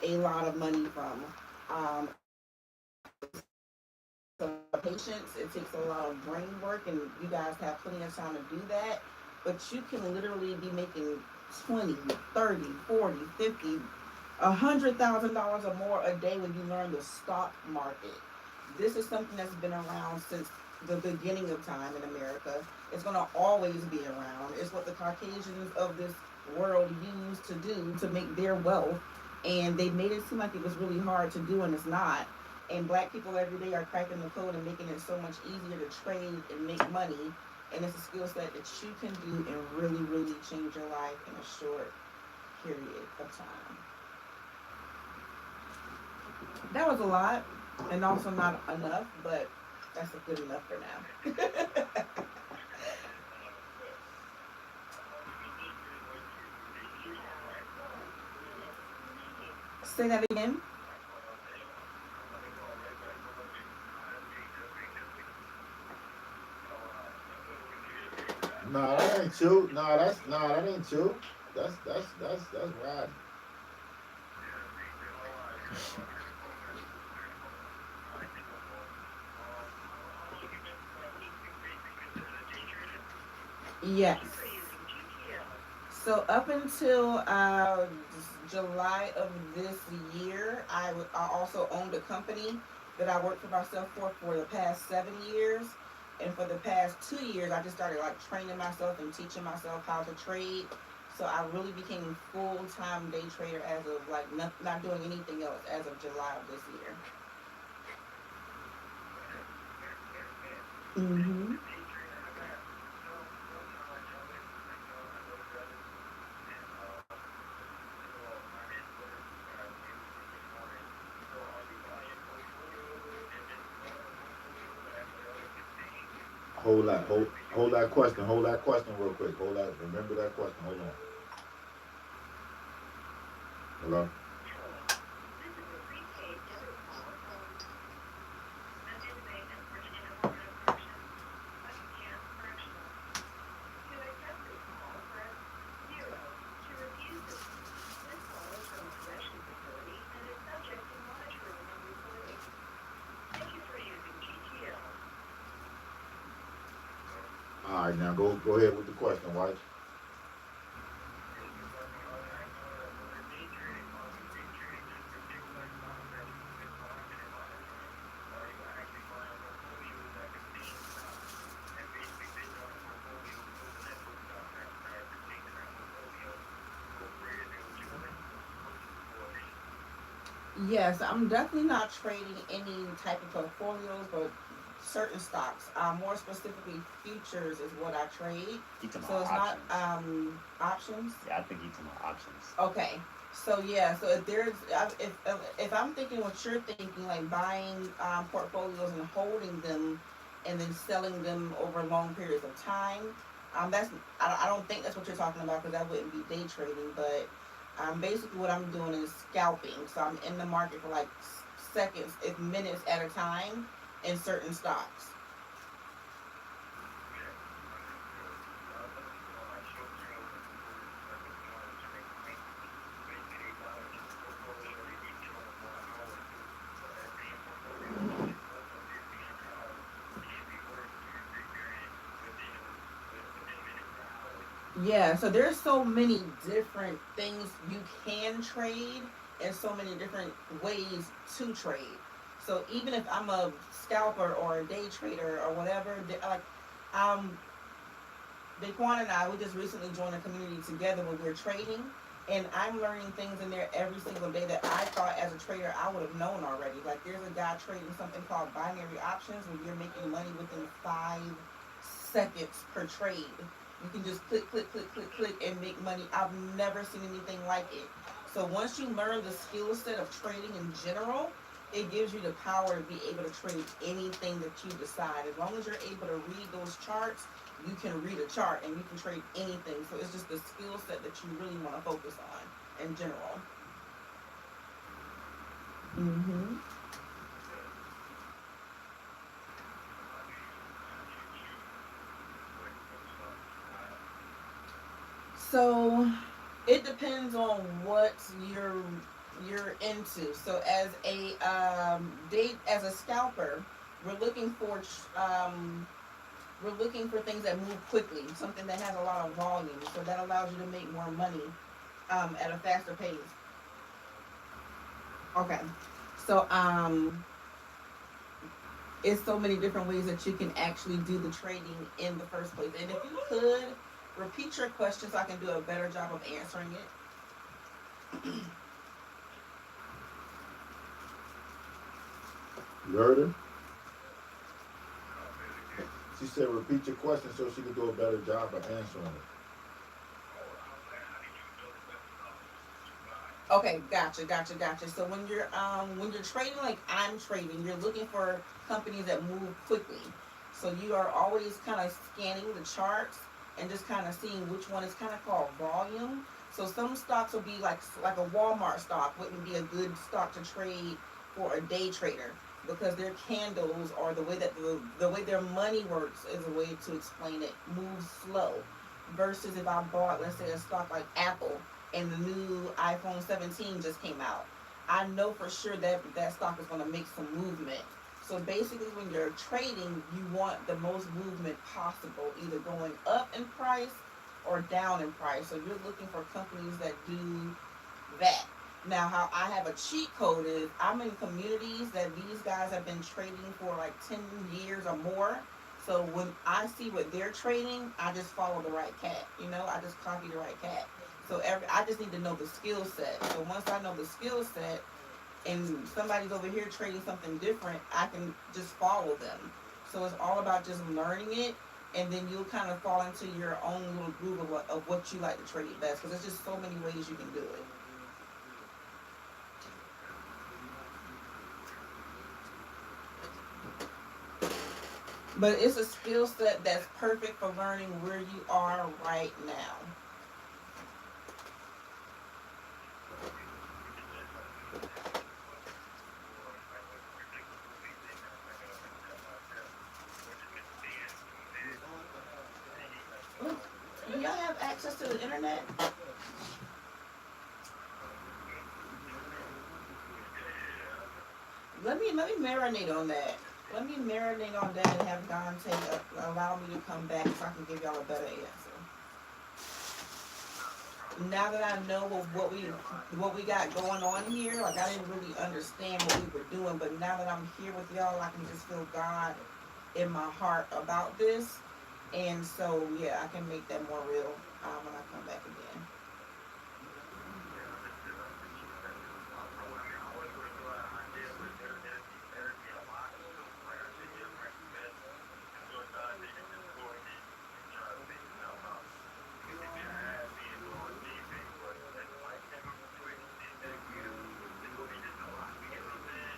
a lot of money from. It takes a lot of patience. It takes a lot of brain work, and you guys have plenty of time to do that. But you can literally be making 20, 30, 40, 50, $100,000 or more a day when you learn the stock market. This is something that's been around since the beginning of time in America. It's going to always be around. It's what the Caucasians of this world used to do to make their wealth. And they made it seem like it was really hard to do, and it's not. And black people every day are cracking the code and making it so much easier to trade and make money. And it's a skill set that you can do and really, really change your life in a short period of time. That was a lot, and also not enough, but that's good enough for now. Say that again. Nah, that ain't you. Nah, that ain't you. That's right. Yes. So up until July of this year, I also owned a company that I worked for myself for the past 7 years. And for the past 2 years, I just started like training myself and teaching myself how to trade. So I really became a full time day trader as of like not doing anything else as of July of this year. Mm-hmm. Hold that question. Hold that question real quick. Hold that. Remember that question. Hold on. Hello. All right, now go ahead with the question, White. Yes, I'm definitely not trading any type of portfolios, but certain stocks. More specifically, futures is what I trade. You talking So about it's not options? options. Yeah, I think you talking about options. Okay. So yeah, so if there's if I'm thinking what you're thinking, like buying portfolios and holding them, and then selling them over long periods of time, that's I don't think that's what you're talking about because that wouldn't be day trading. But basically what I'm doing is scalping. So I'm in the market for like seconds, if minutes at a time, in certain stocks. Yeah, so there's so many different things you can trade and so many different ways to trade. So even if I'm a scalper or a day trader or whatever, like um Daquan and I, we just recently joined a community together where we're trading, and I'm learning things in there every single day that I thought as a trader I would have known already. Like there's a guy trading something called binary options where you're making money within 5 seconds per trade. You can just click, click, click, click, click, and make money. I've never seen anything like it. So once you learn the skill set of trading in general, it gives you the power to be able to trade anything that you decide. As long as you're able to read those charts, you can read a chart and you can trade anything. So it's just the skill set that you really want to focus on in general. Mm-hmm. So it depends on what you're you're into. So as a scalper, we're looking for we're looking for things that move quickly, something that has a lot of volume, so that allows you to make more money at a faster pace. Okay, so it's so many different ways that you can actually do the trading in the first place. And if you could repeat your question so I can do a better job of answering it. You heard her? She said repeat your question so she can do a better job of answering it. Okay, gotcha. So when you're trading like I'm trading, you're looking for companies that move quickly. So you are always kind of scanning the charts and just kind of seeing which one is kind of called volume. So some stocks will be like a Walmart stock wouldn't be a good stock to trade for a day trader because their candles or the way that the way their money works is a way to explain it moves slow. Versus if I bought, let's say, a stock like Apple and the new iPhone 17 just came out, I know for sure that that stock is going to make some movement. So basically, when you're trading, you want the most movement possible, either going up in price or down in price. So you're looking for companies that do that. Now, how I have a cheat code is I'm in communities that these guys have been trading for like 10 years or more. So when I see what they're trading, I just follow the right cat. I just copy the right cat. So I just need to know the skill set. So once I know the skill set, and somebody's over here trading something different, I can just follow them. So it's all about just learning it, and then you'll kind of fall into your own little groove of what you like to trade best. Because there's just so many ways you can do it. But it's a skill set that's perfect for learning where you are right now. Look, do y'all have access to the internet? Let me marinate on that. Let me marinate on that and have Dante allow me to come back so I can give y'all a better answer. Now that I know what we got going on here, like I didn't really understand what we were doing, but now that I'm here with y'all, I can just feel God in my heart about this, and so yeah, I can make that more real when I come back again.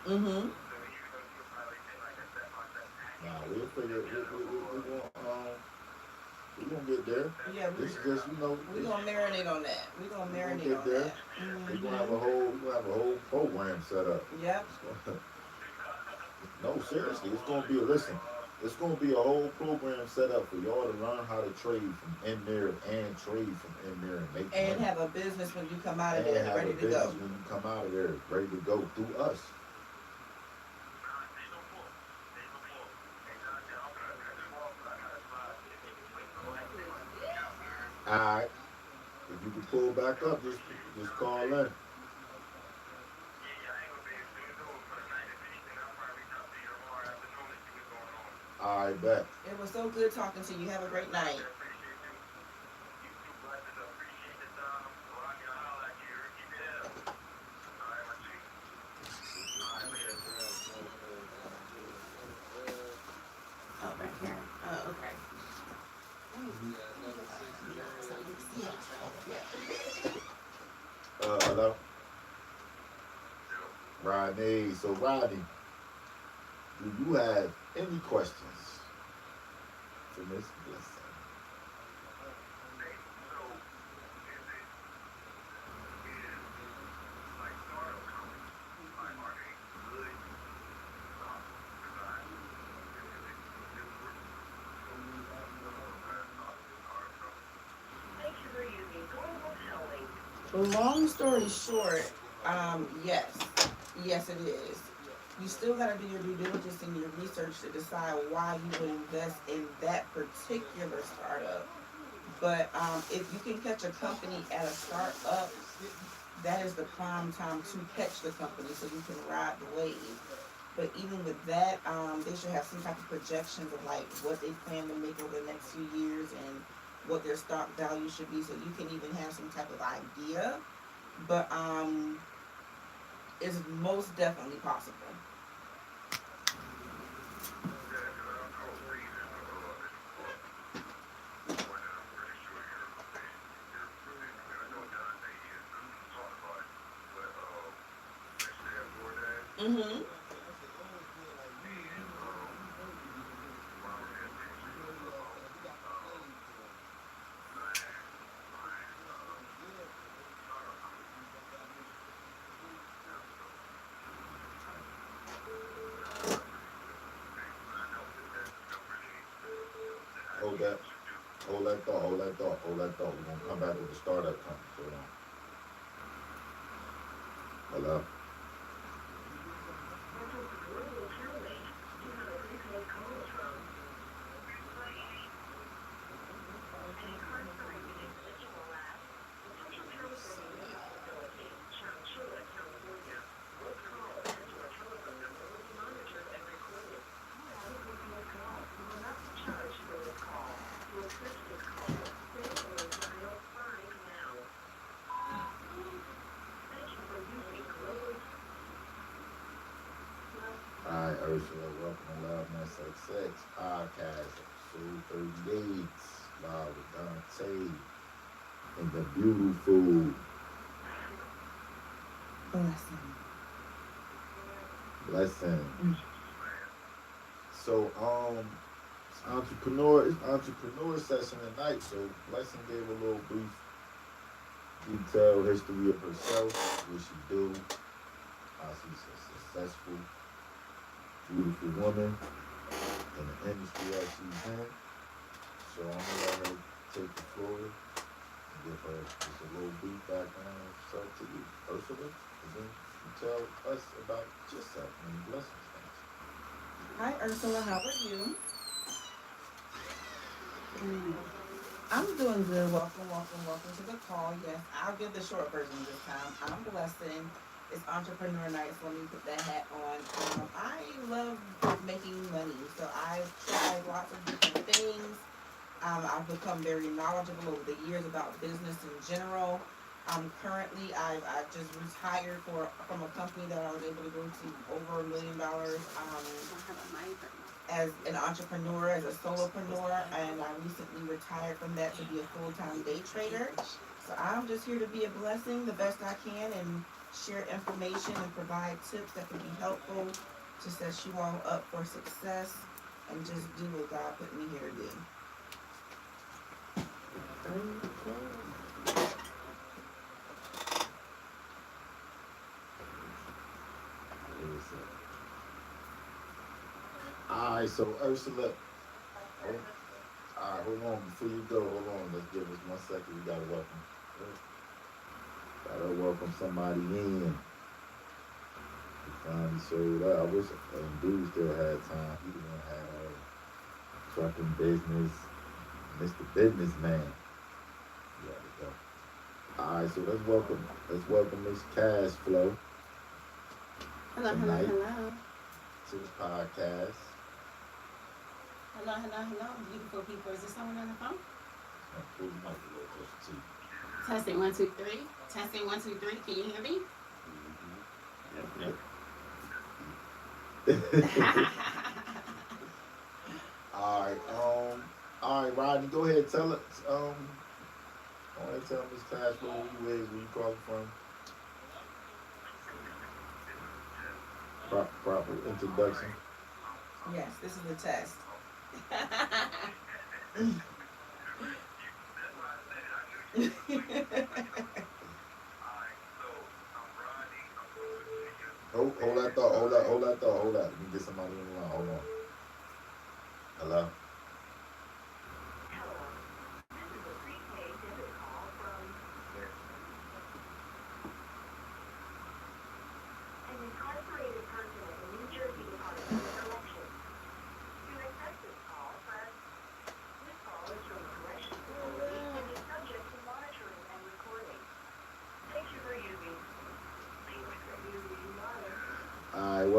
Mm-hmm. Nah, we'll figure. We gonna get there. Yeah, This is just we gonna marinate on that. We gonna we gonna marinate get on there. that. We gonna have Mm-hmm. a whole program set up. Yep. No, seriously, it's gonna be a listen. It's gonna be a whole program set up for y'all to learn how to trade from in there and trade from in there and make And money. have a business when you come out of And there have a ready to business go. when you come out of there ready to go through us. Alright. If you can pull back up, just call in. I bet. It was so good talking to you. Have a great night. Oh, right here. Oh, okay. Hello? Rodney. So Rodney, do you have any questions for Miss Blessing? Long story short, Yes, yes, it is. You still got to do your due diligence and your research to decide why you would invest in that particular startup. But if you can catch a company at a startup, that is the prime time to catch the company so you can ride the wave. But even with that, they should have some type of projections of like what they plan to make over the next few years and what their stock value should be, so you can even have some type of idea. But it's most definitely possible. Mm-hmm. Hold that. Hold that thought. Hold that thought. Hold that thought. We're gonna come back with the startup companies. Hold on. Hello. Hi, Ursula. Welcome to Love Mess XX podcast, episode 38. Live with Dante and the beautiful Blessing. Blessing. So, it's entrepreneur session tonight. So, Blessing gave a little brief, detailed history of herself, what she do, how she's a successful, beautiful woman in the industry that she's in. So, I'm gonna let her take the floor and give her just a little brief background of herself to you, Ursula, and then you tell us about yourself and Blessing's things. Hi, Ursula. How are you? I'm doing good. Welcome, welcome, welcome to the call. Yes, I'll give the short version this time. I'm Blessing. It's Entrepreneur Night, so let me put that hat on. I love making money, so I've tried lots of different things. I've become very knowledgeable over the years about business in general. Currently, I've just retired from a company that I was able to go to over $1 million. As an entrepreneur, as a solopreneur, and I recently retired from that to be a full-time day trader. So I'm just here to be a blessing the best I can and share information and provide tips that can be helpful to set you all up for success and just do what God put me here to do. Alright, so Ursula, alright, hold on. Before you go, hold on. Let's give us 1 second. We gotta welcome somebody in. He finally showed up. I wish dude still had time. He the one had trucking business, Mr. Businessman. Yeah, we go. Alright, so let's welcome Miss Cash Flow Hello, tonight hello. to the podcast. Hello, beautiful people. Is there someone on the phone? Pull the mic a little closer to you. Testing 1 2 3. Testing 1 2 3. Can you hear me? Alright, Rodney, go ahead and tell us, go ahead and tell Miss Cash who you is, where you calling from. Proper introduction. Yes, this is the test. Hold that thought. Let me get somebody on the line. Hold on. Hello?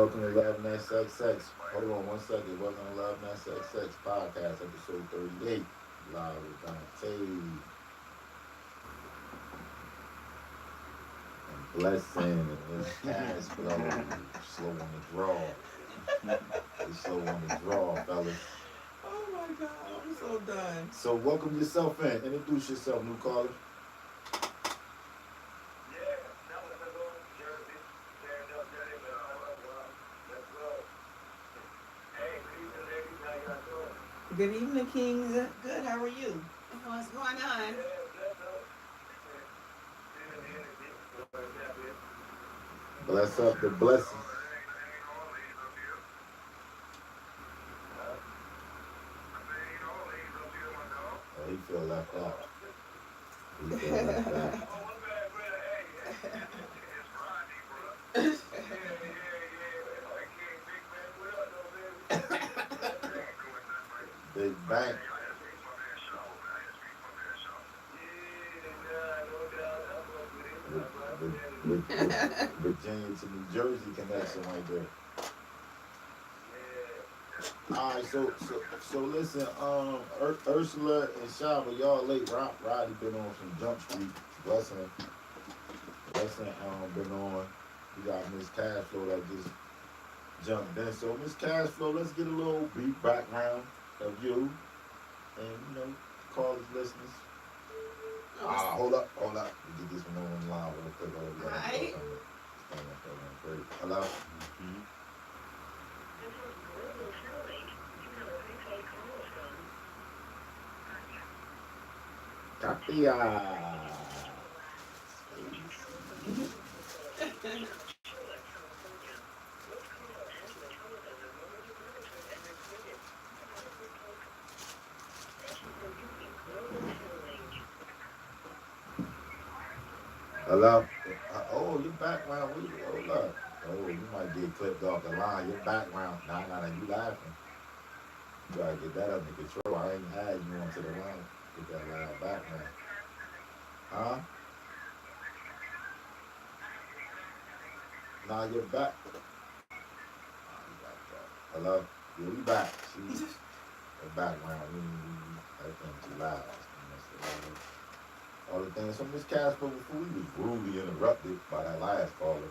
welcome to Love That Sex Sex. Hold on 1 second. Welcome to Love That Sex Sex podcast, episode 38. Live with Dante and Blessing and this cash flow. Slow on the draw. It's slow on the draw, fellas. Oh my God, I'm so done. So welcome yourself in. Introduce yourself, new caller. Good evening, King. Good. How are you? What's going on? Bless up the blessings. Oh, he feel left out. He feel left out. Big Bank. Virginia to New Jersey connection right there. All right, so listen, Ursula and Shaba, y'all late. Roddy been on from Jump Street. Blessing, been on. We got Miss Cashflow that just jumped in. So Miss Cashflow, let's get a little brief background of you, and college listeners. Hold up. We get this one on live real quick. Right. Great. Hello. Katia. Hello. Oh, your background. Hold up. Oh, you might get clipped off the line. Your background. Nah, you laughing. You gotta get that under control. I ain't had you onto the line. Get that loud background. Huh? Nah, you're back. Hello? Yeah, we back. See? The background. That thing too loud. All the things from Miss Casper before we was rudely interrupted by that last caller.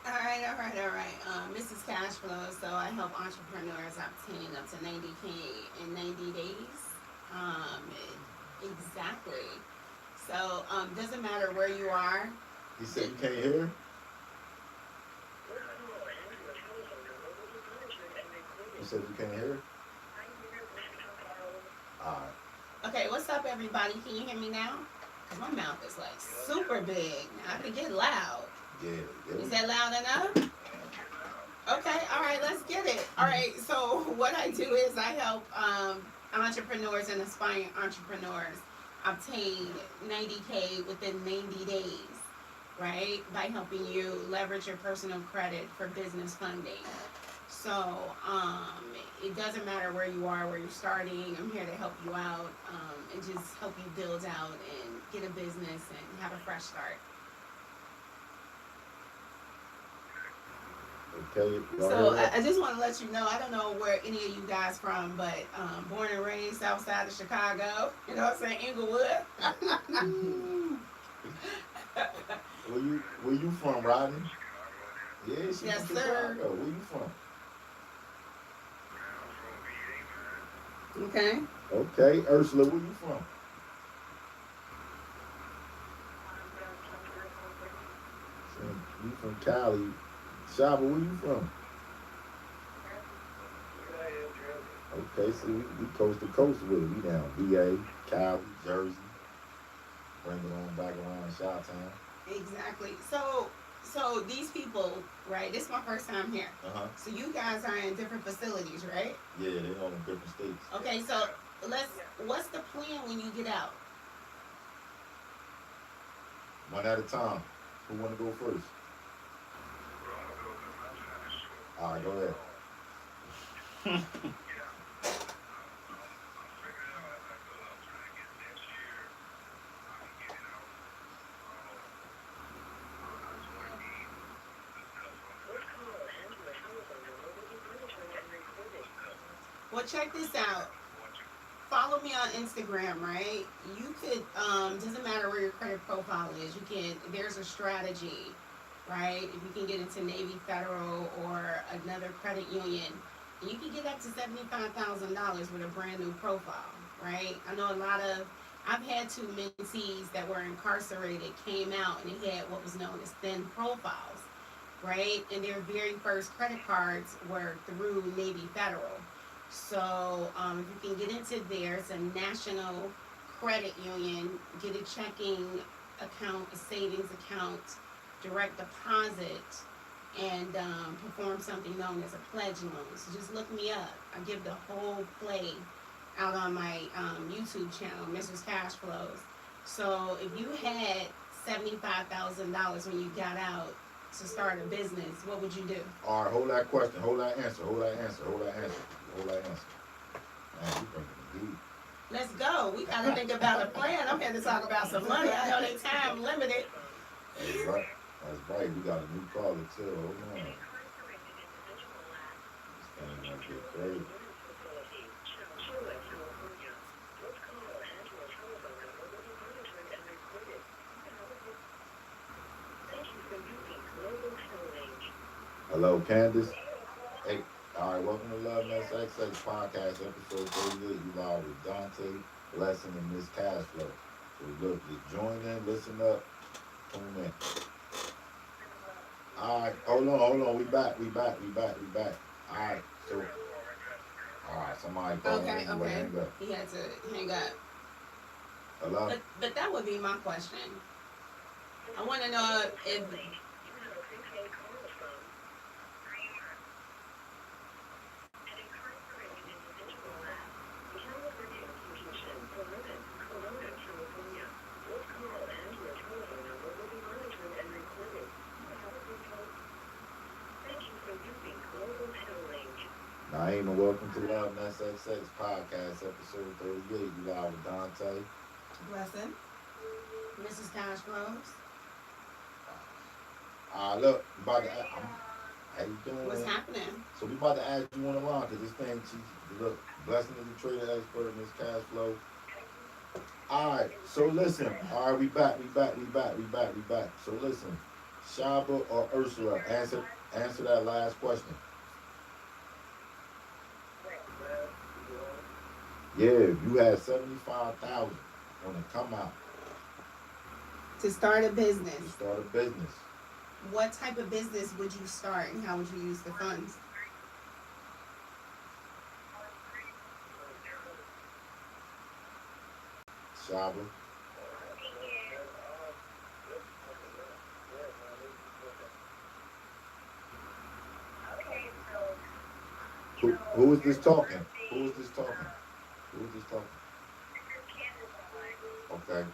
All right. Mrs. Cashflow. So I help entrepreneurs obtain up to 90K in 90 days. Exactly. So doesn't matter where you are. You said you can't hear? You said you can't hear? All right. Okay, what's up, everybody? Can you hear me now? Because my mouth is like super big. I can get loud. Yeah. Is that loud enough? Okay, all right, let's get it. All right, so what I do is I help entrepreneurs and aspiring entrepreneurs obtain 90K within 90 days, right? By helping you leverage your personal credit for business funding. So it doesn't matter where you are, where you're starting. I'm here to help you out and just help you build out and get a business and have a fresh start. Okay. So I just want to let you know, I don't know where any of you guys from, but born and raised south side of Chicago, you know what I'm saying, Inglewood. Where you from, Rodney? Yeah, she's Yes, from sir. Chicago. Where you from? Okay. Okay, Ursula, where you from? You from Cali. Shaba, where you from? Okay, so we coast to coast with it. We down VA, Cali, Jersey. Bring it on back around Chi-Town. Exactly. So these people, right, this is my first time here. Uh-huh. So you guys are in different facilities, right? Yeah, they all in different states. Okay, so what's the plan when you get out? One at a time. Who want to go first? All right, go ahead. Well, check this out. Follow me on Instagram, right? You could doesn't matter where your credit profile is. You can there's a strategy, right? If you can get into Navy Federal or another credit union, you can get up to $75,000 with a brand new profile, right? I know a lot of I've had two mentees that were incarcerated came out and they had what was known as thin profiles, right? And their very first credit cards were through Navy Federal. So if you can get into there, it's a national credit union, get a checking account, a savings account, direct deposit, and perform something known as a pledge loan. So just look me up. I give the whole play out on my YouTube channel, Mrs. Cash Flows. So if you had $75,000 when you got out to start a business, what would you do? All right, hold that question, hold that answer, hold that answer, hold that answer, hold that answer. Man, you bringing the heat. Let's go. We gotta think about a plan. I'm here to talk about some money. I know they time limited. That's right. That's right. We got a new caller too. Hold on. This thing might get crazy. Hello, Candace. Hey, all right. Welcome to Love Mess XX podcast, episode 38. You live with Dante, Blessing, and Miss Cashflow. So look, just join in, listen up, tune in. All right, hold on. We back. All right, so, all right, somebody calling Okay, anyway. okay. Hang up. He had to hang up. Hello? But that would be my question. I want to know if Naeem, welcome to Love Mess XX podcast, episode 38. You live with Dante. Blessing. Mrs. Cash Flows. Look, about to, how you doing? What's happening? So we about to add you on the line because this thing, look, Blessing is a trader expert, Miss Cashflow. All right, so listen. All right, we back. So listen, Shaba or Ursula, answer that last question. Yeah, you had 75,000 on the come out To start a to business, start a business. what type of business would you start and how would you use the funds? Shaba. Who is this talking? Okay.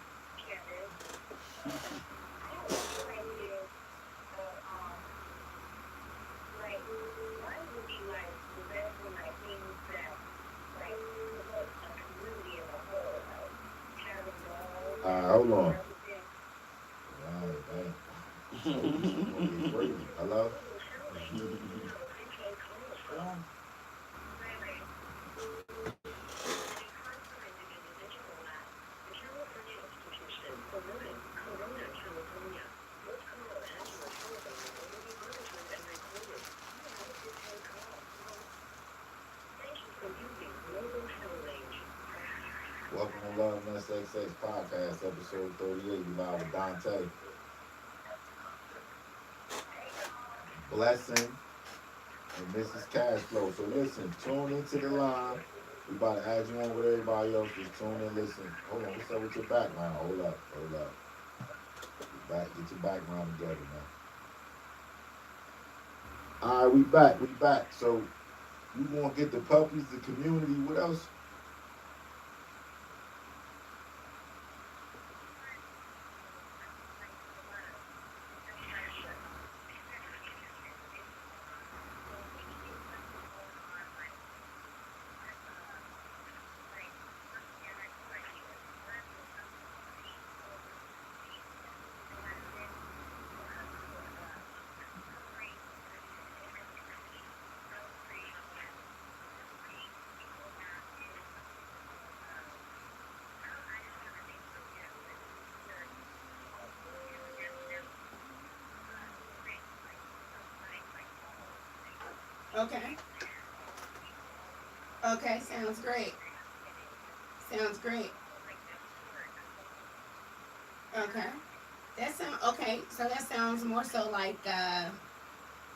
Hold on. Hello? Welcome to Love Mess XX podcast, episode 38. You live with Dante, Blessing, and Mrs. Cashflow. So listen, tune into the line. We about to add you on with everybody else. Just tune in, listen. Hold on, what's up with your background? Hold up. Get your background together, man. All right, we back. So you want to get the puppies, the community, what else? Okay. Okay, sounds great. Sounds great. Okay. That sound okay. So that sounds more so like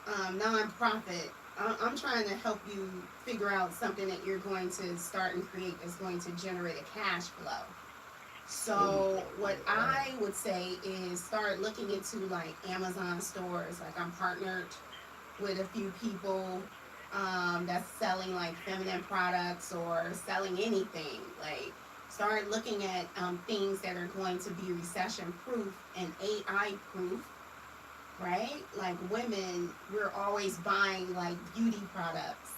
nonprofit. I'm trying to help you figure out something that you're going to start and create that's going to generate a cash flow. So what I would say is start looking into like Amazon stores. Like I'm partnered with a few people that's selling like feminine products or selling anything. Like start looking at things that are going to be recession proof and AI proof, right? Like women, we're always buying like beauty products.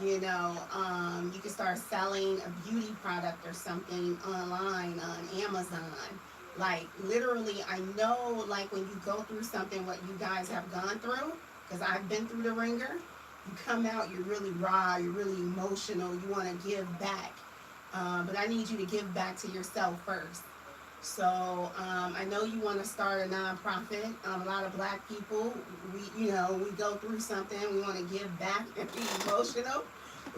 You can start selling a beauty product or something online on Amazon. Like literally, I know like when you go through something, what you guys have gone through, because I've been through the ringer. You come out, you're really raw, you're really emotional, you want to give back. But I need you to give back to yourself first. So I know you want to start a nonprofit. A lot of black people, we go through something. We want to give back and be emotional.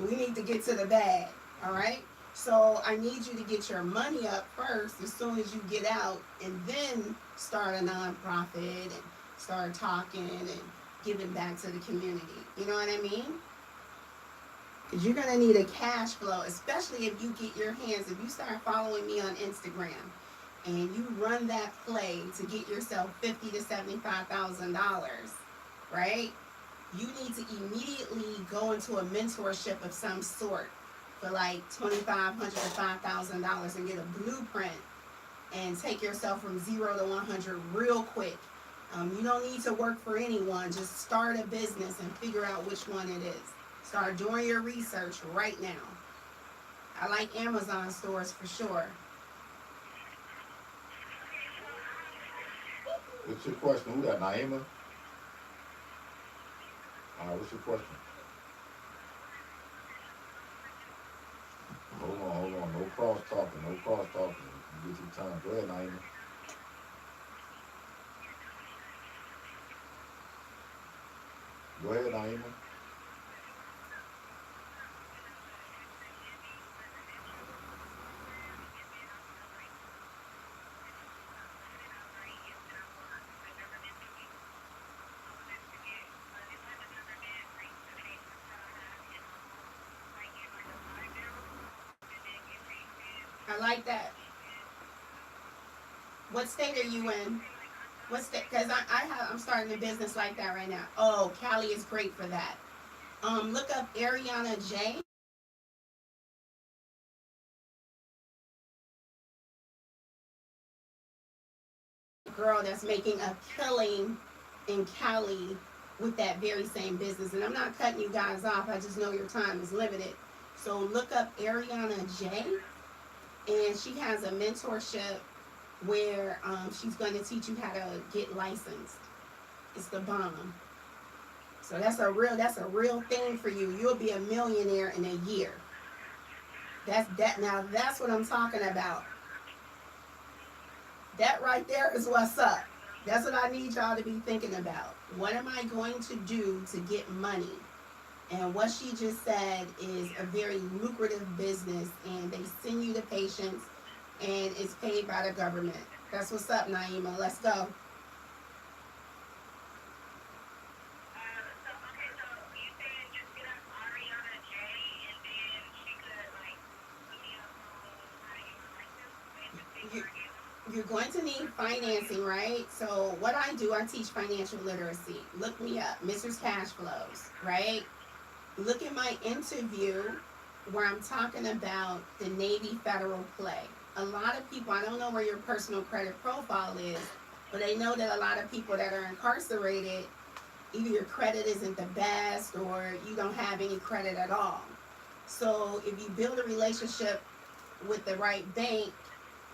We need to get to the bag. All right. So I need you to get your money up first as soon as you get out, and then start a nonprofit and start talking and giving back to the community. You know what I mean? Because you're gonna need a cash flow, especially if you get your hands. If you start following me on Instagram and you run that play to get yourself $50,000 to $75,000, right? You need to immediately go into a mentorship of some sort for like $2,500 to $5,000 and get a blueprint and take yourself from 0 to 100 real quick. You don't need to work for anyone. Just start a business and figure out which one it is. Start doing your research right now. I like Amazon stores for sure. What's your question? Who that, Naima? What's your question? Hold on. No cross talking. You get your time. Go ahead, Naima. Go ahead, Naima. I like that. What state are you in? What state? Because I'm starting a business like that right now. Oh, Cali is great for that. Look up Ariana J. Girl that's making a killing in Cali with that very same business. And I'm not cutting you guys off. I just know your time is limited. So look up Ariana J. And she has a mentorship where she's going to teach you how to get licensed. It's the bomb. So that's a real thing for you. You'll be a millionaire in a year. Now that's what I'm talking about. That right there is what's up. That's what I need y'all to be thinking about. What am I going to do to get money? And what she just said is a very lucrative business, and they send you the patients, and it's paid by the government. That's what's up, Naima. Let's go. You're going to need financing, right? So what I do, I teach financial literacy. Look me up, Mrs. Cash Flows, right? Look at my interview where I'm talking about the Navy federal play. A lot of people, I don't know where your personal credit profile is, but they know that a lot of people that are incarcerated, either your credit isn't the best or you don't have any credit at all. So if you build a relationship with the right bank,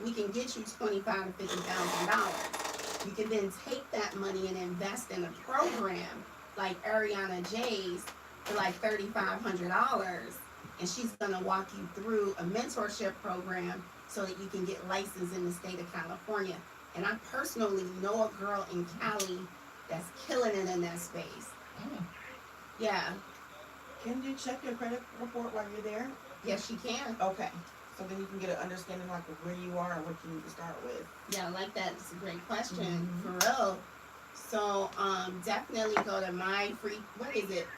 we can get you $25,000 to $50,000. You can then take that money and invest in a program like Ariana J's for like $3,500, and she's gonna walk you through a mentorship program so that you can get licensed in the state of California. And I personally know a girl in Cali that's killing it in that space. Yeah, Can you check your credit report while you're there? Yes, she can. Okay. So then you can get an understanding like of where you are and what you need to start with. Yeah, I like that. It's a great question. Mhm. For real. So definitely go to my free, what is it?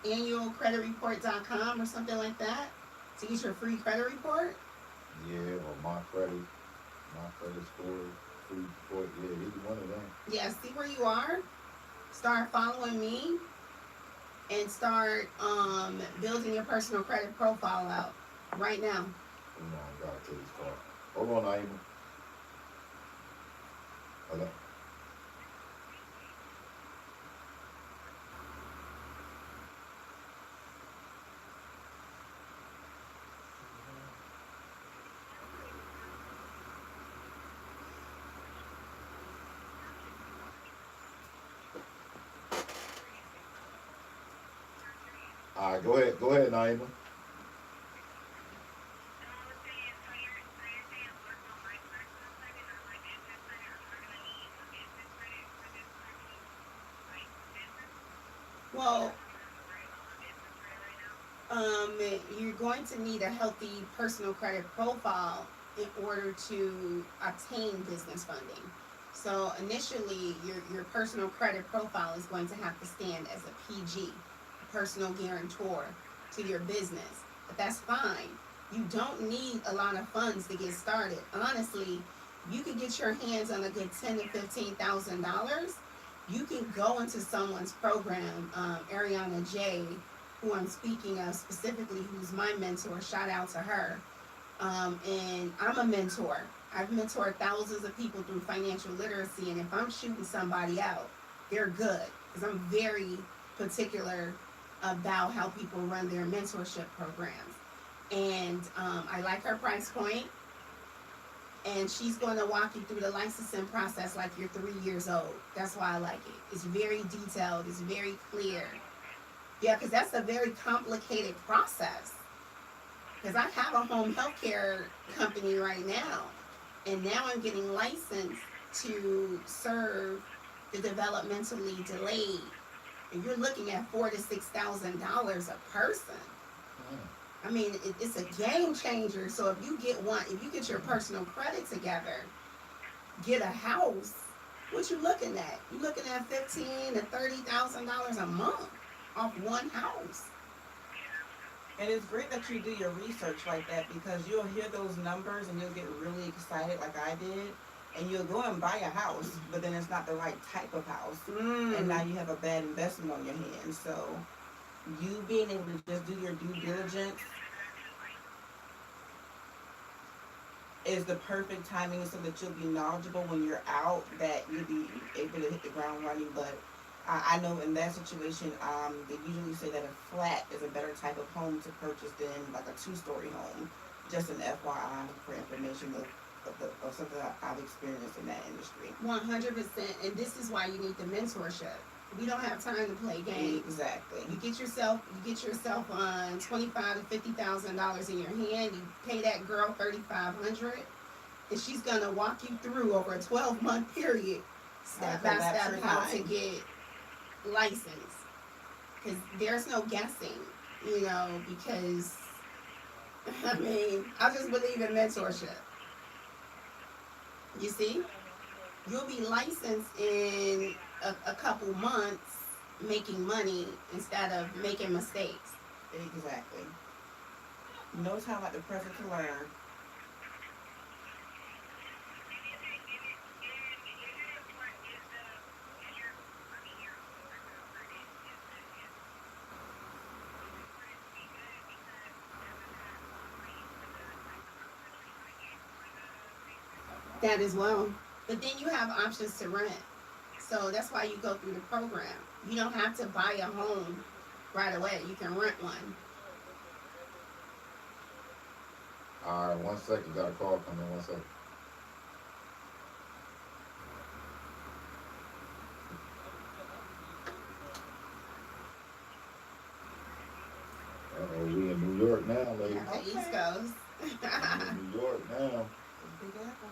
Annualcreditreport.com or something like that to get your free credit report. Yeah, or my credit score, free report. Yeah, either one of them. Yeah, see where you are. Start following me and start building your personal credit profile out right now. Hold on, I gotta take this call. Hold on, Naima. Hello. All right, go ahead, Naima. Well, um, you're going to need a healthy personal credit profile in order to obtain business funding. So initially, your personal credit profile is going to have to stand as a PG, personal guarantor to your business. But that's fine. You don't need a lot of funds to get started. Honestly, you could get your hands on a good $10,000 to $15,000. You can go into someone's program, Ariana J, who I'm speaking of specifically, who's my mentor. Shout out to her. And I'm a mentor. I've mentored thousands of people through financial literacy, and if I'm shooting somebody out, they're good because I'm very particular about how people run their mentorship programs. And I like her price point, and she's going to walk you through the licensing process like you're 3 years old. That's why I like it. It's very detailed. It's very clear. Yeah, because that's a very complicated process. Because I have a home health care company right now, and now I'm getting licensed to serve the developmentally delayed. And you're looking at $4,000 to $6,000 a person. I mean, it's a game changer. So if you get your personal credit together, get a house, what you looking at? You looking at $15,000 to $30,000 a month off one house. And it's great that you do your research like that because you'll hear those numbers and you'll get really excited like I did. And you'll go and buy a house, but then it's not the right type of house. And now you have a bad investment on your hands. So you being able to just do your due diligence is the perfect timing so that you'll be knowledgeable when you're out, that you'll be able to hit the ground running. But I know in that situation, they usually say that a flat is a better type of home to purchase than like a two-story home. Just an FYI for information of something I've experienced in that industry. 100%. And this is why you need the mentorship. We don't have time to play games. Exactly. You get yourself on $25,000 to $50,000 in your hand. You pay that girl $3,500, and she's gonna walk you through over a 12-month period, step by step, how to get licensed. Because there's no guessing, because I mean, I just believe in mentorship. You see, you'll be licensed in a couple months, making money instead of making mistakes. Exactly. No time like the present to learn. That as well. But then you have options to rent. So that's why you go through the program. You don't have to buy a home right away. You can rent one. All right, 1 second. Got a call coming. 1 second. Uh-oh, we in New York now, ladies. The East Coast. We in New York now. Big apple.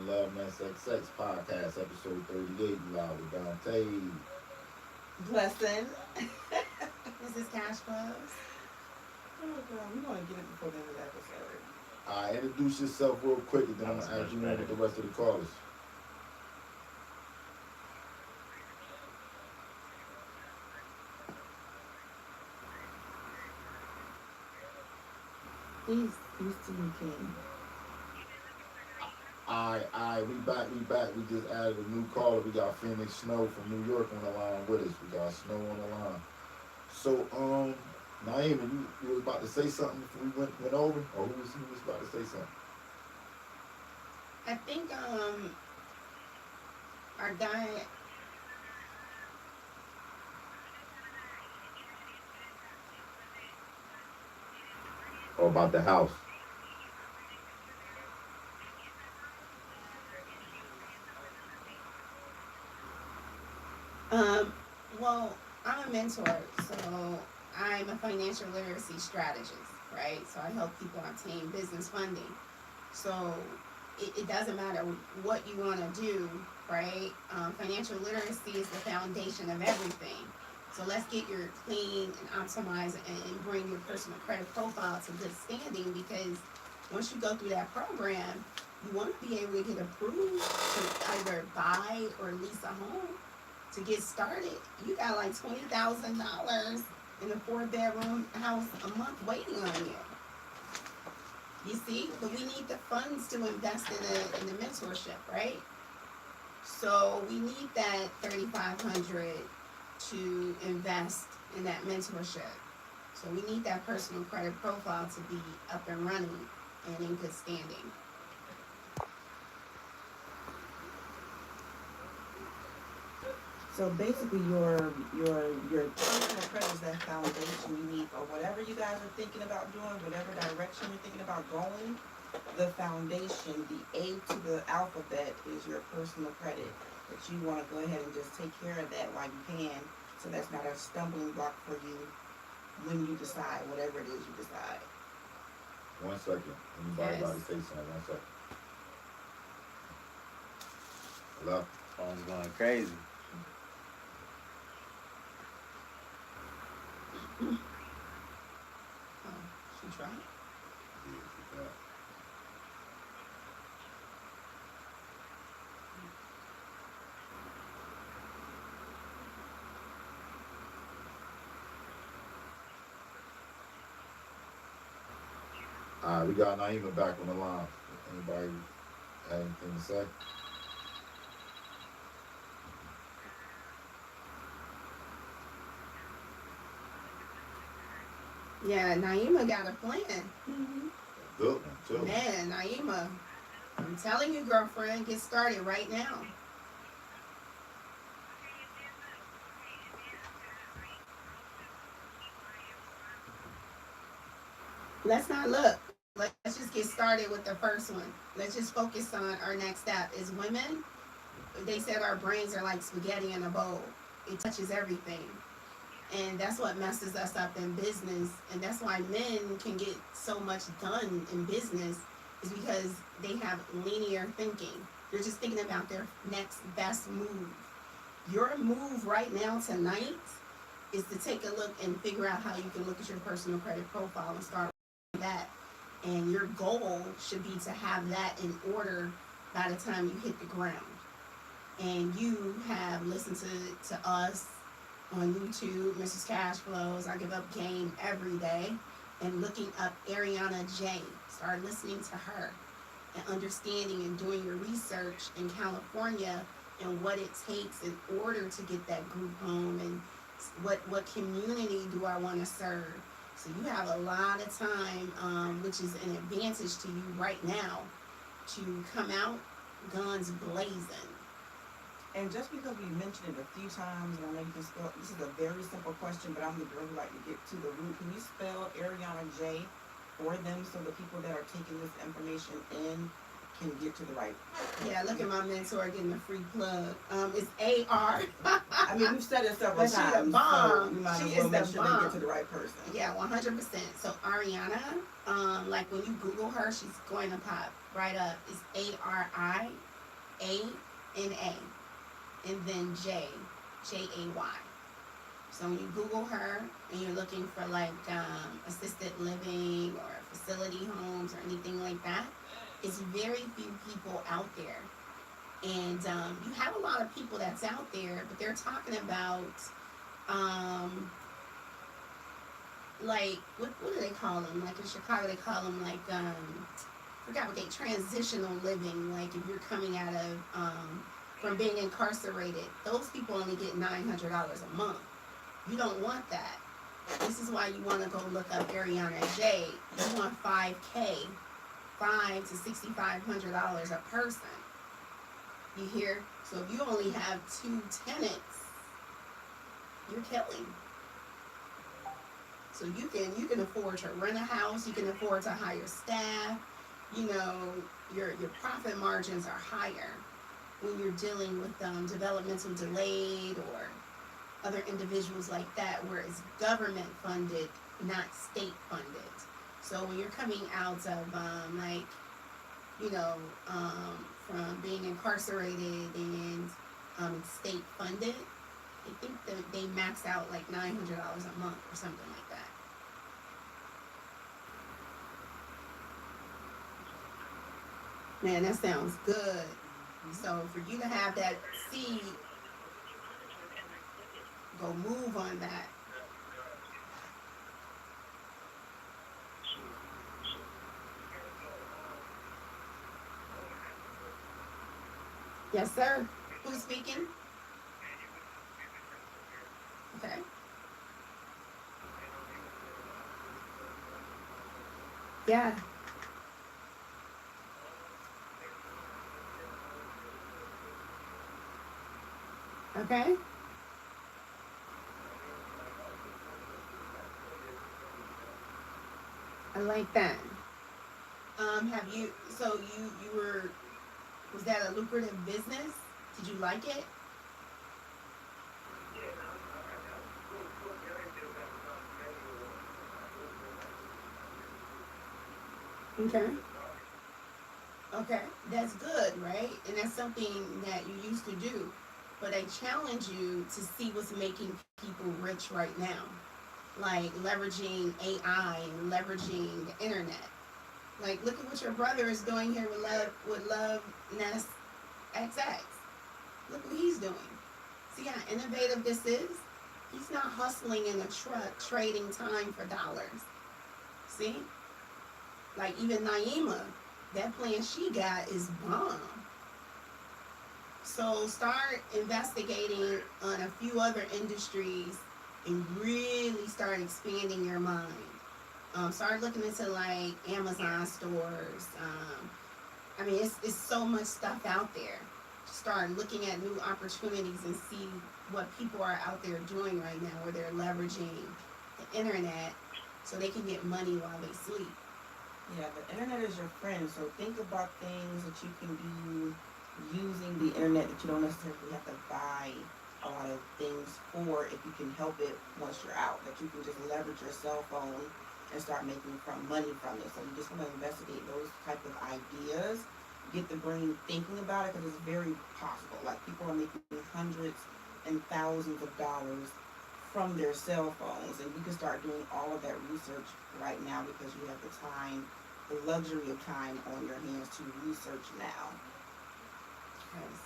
Love Mess XX podcast, episode 38, live with Dante. Blessing. This is Cash Flows. Oh God, we want to get it before the end of the episode. Alright, introduce yourself real quick, and then I'm gonna add you in with the rest of the callers. He's used to you, King. Alright, we back. We just added a new caller. We got Phoenix Snow from New York on the line with us. We got Snow on the line. So, Naima, you was about to say something before we went over? Or who was about to say something? I think our guy. Or about the house? Well, I'm a mentor, so I'm a financial literacy strategist, right? So I help people obtain business funding. So it doesn't matter what you want to do, right? Financial literacy is the foundation of everything. So let's get your clean and optimize and bring your personal credit profile to good standing, because once you go through that program, you want to be able to get approved to either buy or lease a home. To get started, you got like $20,000 in a 4-bedroom house a month waiting on you. You see, but we need the funds to invest in the mentorship, right? So we need that $3,500 to invest in that mentorship. So we need that personal credit profile to be up and running and in good standing. So basically, your personal credit is that foundation you need for whatever you guys are thinking about doing, whatever direction you're thinking about going. The foundation, the A to the alphabet, is your personal credit. That you want to go ahead and just take care of that while you can, so that's not a stumbling block for you when you decide whatever it is you decide. 1 second. Anybody Yes. about to say something? 1 second. Hello? Phone's going crazy. Oh, she tried. Yeah, she got- Alright, we got Naima back on the line. Anybody have anything to say? Yeah, Naima got a plan. Good one, too. Man, Naima, I'm telling you, girlfriend, get started right now. Let's not look. Let's just get started with the first one. Let's just focus on our next step. As women, they said our brains are like spaghetti in a bowl. It touches everything. And that's what messes us up in business. And that's why men can get so much done in business, is because they have linear thinking. They're just thinking about their next best move. Your move right now tonight is to take a look and figure out how you can look at your personal credit profile and start that. And your goal should be to have that in order by the time you hit the ground. And you have listened to us on YouTube, Mrs. Cash Flows. I give up game every day. And looking up Ariana J. Start listening to her and understanding and doing your research in California and what it takes in order to get that group home, and what community do I want to serve. So you have a lot of time, which is an advantage to you right now, to come out guns blazing. And just because we mentioned it a few times, and I know you can spell, this is a very simple question, but I'm really like to get to the root. Can you spell Ariana J for them so the people that are taking this information in can get to the right? Yeah, look at my mentor getting a free plug. It's A-R. I mean, we've said it several But she the times, so bomb. we might She as well is make the sure they bomb. get to the right person. Yeah, 100%. So Ariana, like when you Google her, she's going to pop right up. It's ANA, and then JAY. So when you Google her and you're looking for like assisted living or facility homes or anything like that, it's very few people out there. And you have a lot of people that's out there, but they're talking about like what do they call them? Like in Chicago, they call them like forgot what they transitional living. Like if you're coming out of from being incarcerated, those people only get $900 a month. You don't want that. This is why you want to go look up Ariana J. You want $5K, $5 to $6,500 a person. You hear? So if you only have 2 tenants, you're killing. So you can afford to rent a house. You can afford to hire staff. You know, your profit margins are higher when you're dealing with developmental delayed or other individuals like that, where it's government funded, not state funded. So when you're coming out of like, you know, from being incarcerated and state funded, I think that they max out like $900 a month or something like that. Man, that sounds good. So for you to have that seed, go move on that. Yes, sir. Who's speaking? Okay. Yeah. Okay. I like that. Have you? So you were? Was that a lucrative business? Did you like it? Okay. Okay. That's good, right? And that's something that you used to do. But I challenge you to see what's making people rich right now, like leveraging AI and leveraging the internet. Like, look at what your brother is doing here with Love Nest XX. Look what he's doing. See how innovative this is? He's not hustling in a truck trading time for dollars. See? Like even Naima, that plan she got is bomb. So start investigating on a few other industries and really start expanding your mind. Start looking into like Amazon stores. I mean, it's so much stuff out there. Start looking at new opportunities and see what people are out there doing right now, where they're leveraging the internet so they can get money while they sleep. Yeah, the internet is your friend, so think about things that you can do using the internet that you don't necessarily have to buy a lot of things for if you can help it once you're out, that you can just leverage your cell phone and start making money from it. So you just want to investigate those type of ideas, get the brain thinking about it, because it's very possible. Like people are making hundreds and thousands of dollars from their cell phones, and you can start doing all of that research right now because you have the time, the luxury of time on your hands to research now. Yes.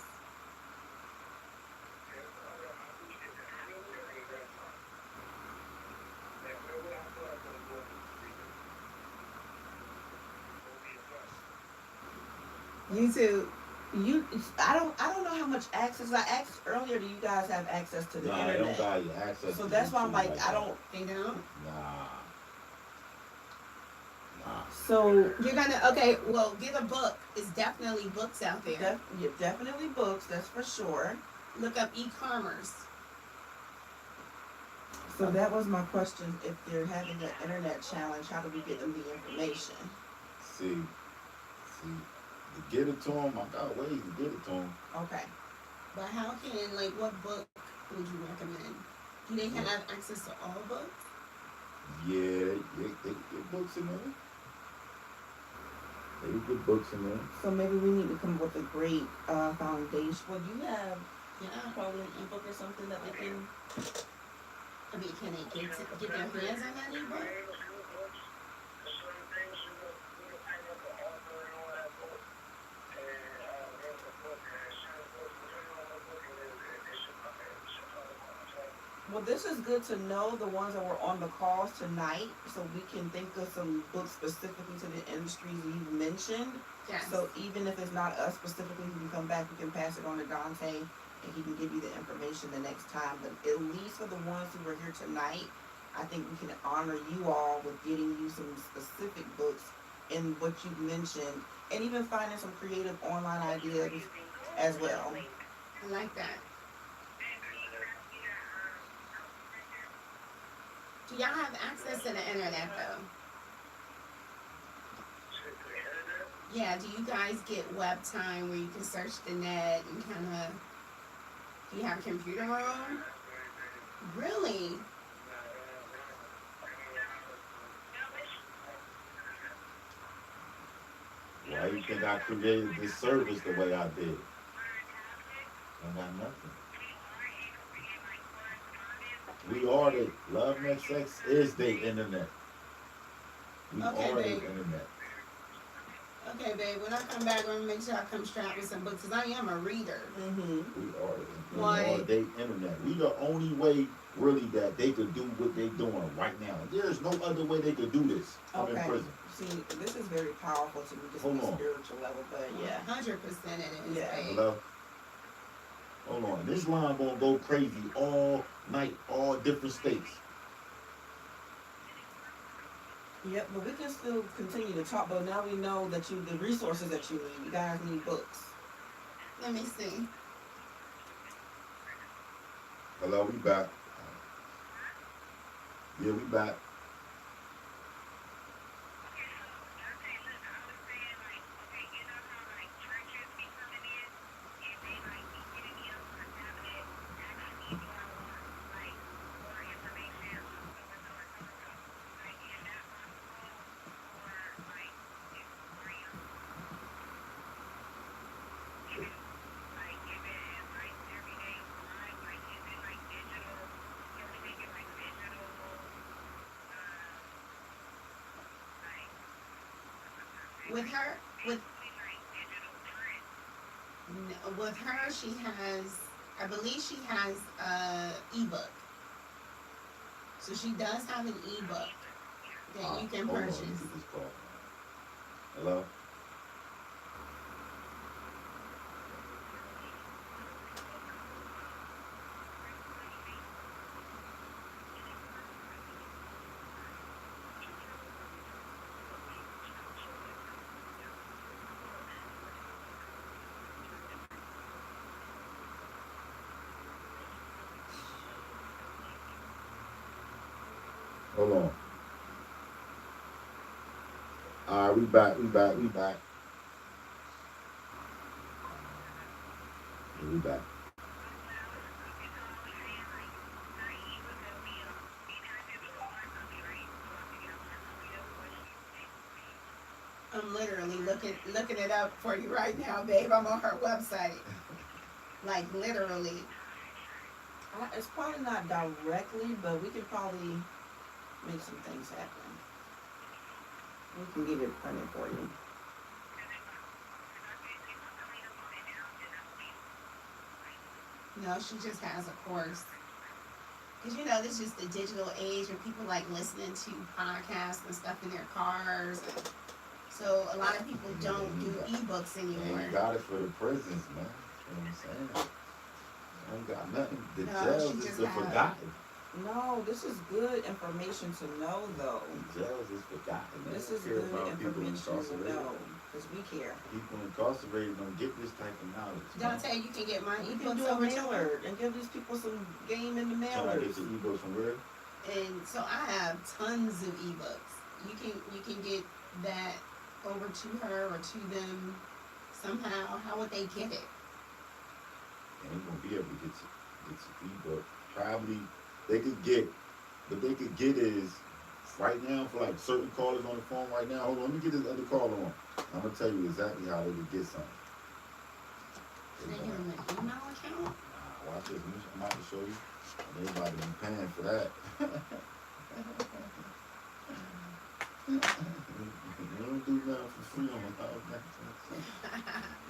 YouTube. I don't know how much access. I asked earlier, do you guys have access to the Nah, they internet? don't got your access. So to that's why I'm YouTube like, I that. don't. They don't. Nah. So You're gonna okay. Well, get a book. It's definitely books out there. yeah, definitely books, that's for sure. Look up e-commerce. So that was my question. If they're having an internet challenge, how do we get them the information? See, to get it to them, I got ways to get it to them. Okay. But how can like what book would you recommend? Do they have access to all books? Yeah, they books in there. They get books in there. So maybe we need to come up with a great foundation. Well, you have, probably an ebook or something that we can. I mean, can they get their hands on that ebook? Well, this is good to know, the ones that were on the calls tonight, so we can think of some books specifically to the industries you've mentioned. Yes. So even if it's not us specifically, we can come back, we can pass it on to Dante, and he can give you the information the next time. But at least for the ones who were here tonight, I think we can honor you all with getting you some specific books in what you've mentioned, and even finding some creative online ideas as well. I like that. Do y'all have access to the internet though? Yeah, do you guys get web time where you can search the net and kind of, do you have a computer room? Really? Why you think I created this service the way I did? I got nothing. We are the Love Next Sex is the internet. We Okay, are babe. the internet. Okay, babe, when I come back, I'm gonna make sure I come strapped with some books, because I am a reader. Mm-hmm. We are the internet. We the only way really that they could do what they doing right now. There's no other way they could do this. I'm in prison. See, this is very powerful to me, just on a spiritual level, but yeah. 100% it is, Yeah. babe. Hello? Hold on. This line gonna go crazy all night, all different states. Yep, but we can still continue to talk, but now we know that the resources that you need, you guys need books. Let me see. Hello, we back. Yeah, we back. With her, she has, I believe she has ebook. So she does have an ebook that you can Hold on, purchase. let me get this call. Hello? Hold on. Alright, we back. Yeah, we back. I'm literally looking it up for you right now, babe. I'm on her website. Like literally. It's probably not directly, but we could probably make some things happen. We can get it printed for you. No, she just has a course. Because you know, this is the digital age where people like listening to podcasts and stuff in their cars. So a lot of people don't do ebooks anymore. Man, you got it for the prisons, man. You know what I'm saying? I don't got nothing. The No, jails she is just the has- forgotten. No, this is good information to know, though. The jails is forgotten. Man. This is Care good about people information to incarcerated. know, because we care. People incarcerated don't get this type of knowledge. man. Dante, you can get my We can ebooks do a over to her. mailer and give these people some game in the Can I get mailers. the ebooks from where? And so I have tons of ebooks. You can get that over to her or to them somehow. How would they get it? And ain't gonna be able to get your ebook. Probably they could get, what they could get is right now for like certain callers on the phone right now. Hold on, let me get this other caller on. I'm gonna tell you exactly how they could get something. They give them an email account? Nah, watch this. I'm about to show you. Everybody be paying for that. You don't do nothing for free on that.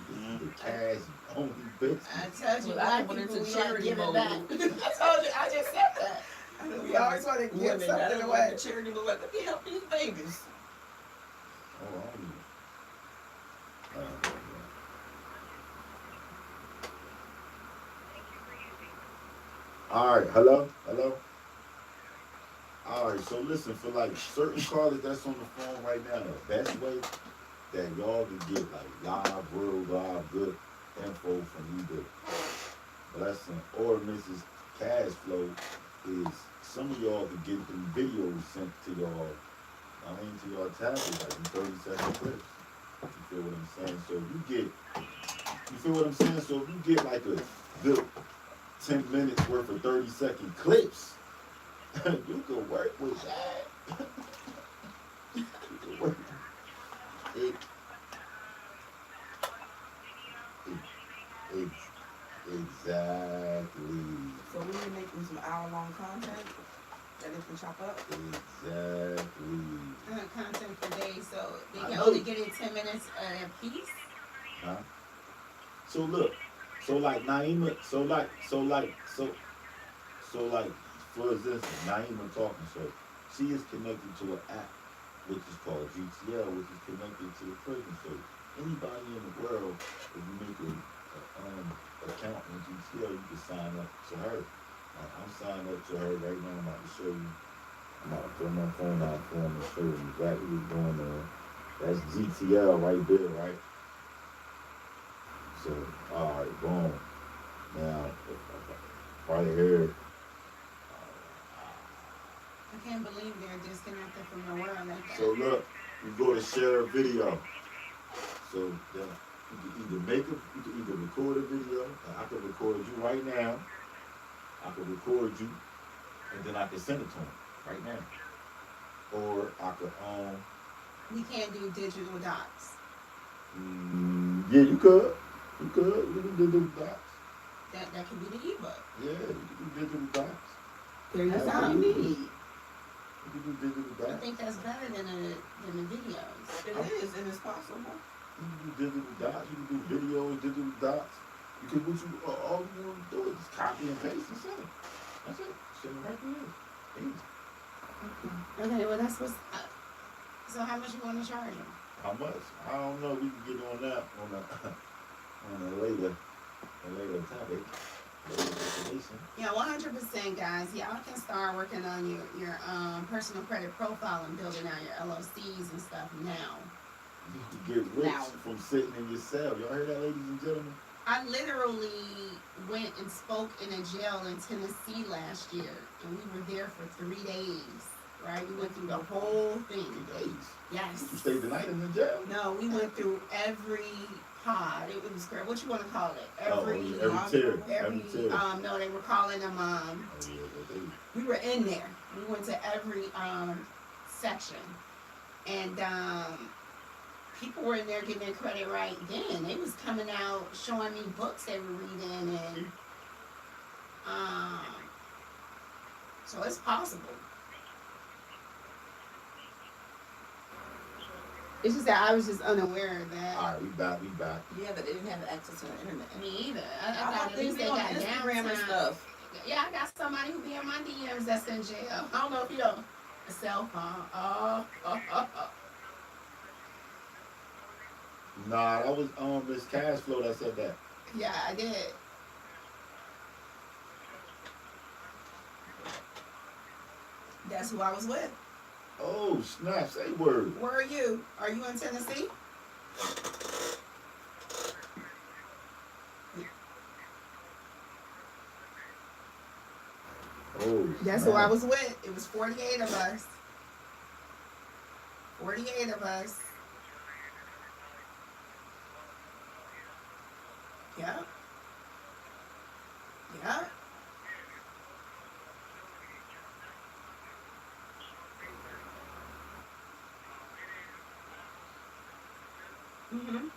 This is the cash only business. I told you, Well, I black went people, into we like charity giving mode. back. I told you, I just said that. We always want to give Women, I something don't away. want the charity, but let me help these babies. Oh, I don't All right, hello? All right, so listen, for like certain callers that's on the phone right now, the best way that y'all can get like real live, good info from either Blessing or Mrs. Cashflow is some of y'all can get them videos sent to y'all, to y'all tablets, like in 30-second clips. You feel what I'm saying? So if you get like a good 10 minutes worth of 30-second clips, you can work with that. You can work it. Exactly. So we need to make them some hour-long content that they can chop up. Exactly. Content for days, so they I can know. only get it 10 minutes a piece. Huh? So look, so like Naima, so like, for instance, Naima talking, so she is connected to an app which is called GTL, which is connected to the prison. So anybody in the world, if you make an account in GTL, you can sign up to her. I'm signed up to her right now. I'm about to show you. I'm about to put my phone out for him and show you exactly what's going on. That's GTL right there, right? So, alright, boom. Now, right here. I can't believe they're disconnected from the world like that. So look, you go to share a video. So then you can either record a video, and I can record you right now. I can record you, and then I can send it to him right now. Or I could We can't do digital docs. yeah, you could. You can do digital docs. That could be the ebook. Yeah, you can do digital docs. That's That's all all you you need. You can do digital I docs. think that's better than the videos. It is, and it's possible. You can do digital docs. You can do videos, digital docs. You can all you want to do is just copy and paste and send it. That's it. Send it right there. Easy. Okay, well that's what's up. So how much you want to charge them? How much? I don't know. We can get on that on a later topic. Later destination. Yeah, 100%, guys. Y'all can start working on your personal credit profile and building out your LLCs and stuff now. You can get rich Now. from sitting in your cell. Y'all heard that, ladies and gentlemen? I literally went and spoke in a jail in Tennessee last year, and we were there for 3 days. Right, we went through the whole thing. 3 days. Yes. You stayed the night in the jail? No, we went through every pod. It was great. What you want to call it? Every tier. No, they were calling them. Oh, yeah, We were in there. We went to every section, and people were in there getting their credit right then. They was coming out showing me books they were reading, and so it's possible. It's just that I was just unaware of that. All right, we back. Yeah, but they didn't have access to the internet. Me either. I thought at least they on got Instagram and downtime. stuff. Yeah, I got somebody who be in my DMs that's in jail. I don't know if you know. A cell phone. Oh. Nah, that was Miss Cashflow that said that. Yeah, I did. That's who I was with. Oh, snap, say word. Where are you? Are you in Tennessee? Oh, That's snap. who I was with. It was 48 of us. 48 of us. Yep. Yep. Mm-hmm.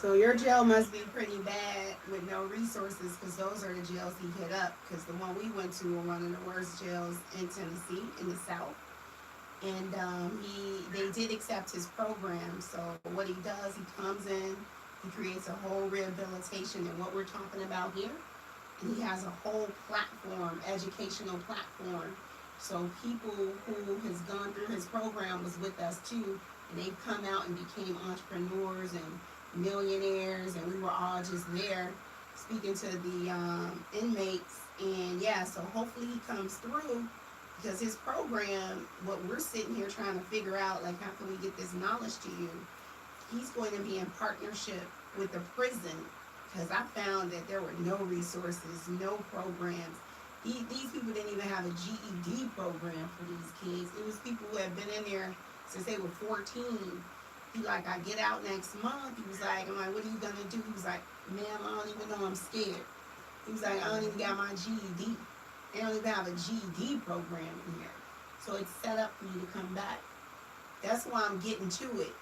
So your jail must be pretty bad with no resources, because those are the jails he hit up. Because the one we went to were one of the worst jails in Tennessee, in the South. And they did accept his program. So what he does, he comes in, he creates a whole rehabilitation and what we're talking about here. And he has a whole platform, educational platform. So people who has gone through his program was with us too, and they've come out and became entrepreneurs and millionaires, and we were all just there speaking to the inmates. And yeah, so hopefully he comes through, because his program, what we're sitting here trying to figure out, like, how can we get this knowledge to you? He's going to be in partnership with the prison, because I found that there were no resources, no programs. These people didn't even have a GED program for these kids. It was people who had been in there since they were 14. He like, I get out next month. He was like, I'm like, what are you gonna do? He was like, ma'am, I don't even know, I'm scared. He was like, I don't even got my GED. They don't even have a GED program in here. So it's set up for you to come back. That's why I'm getting to it.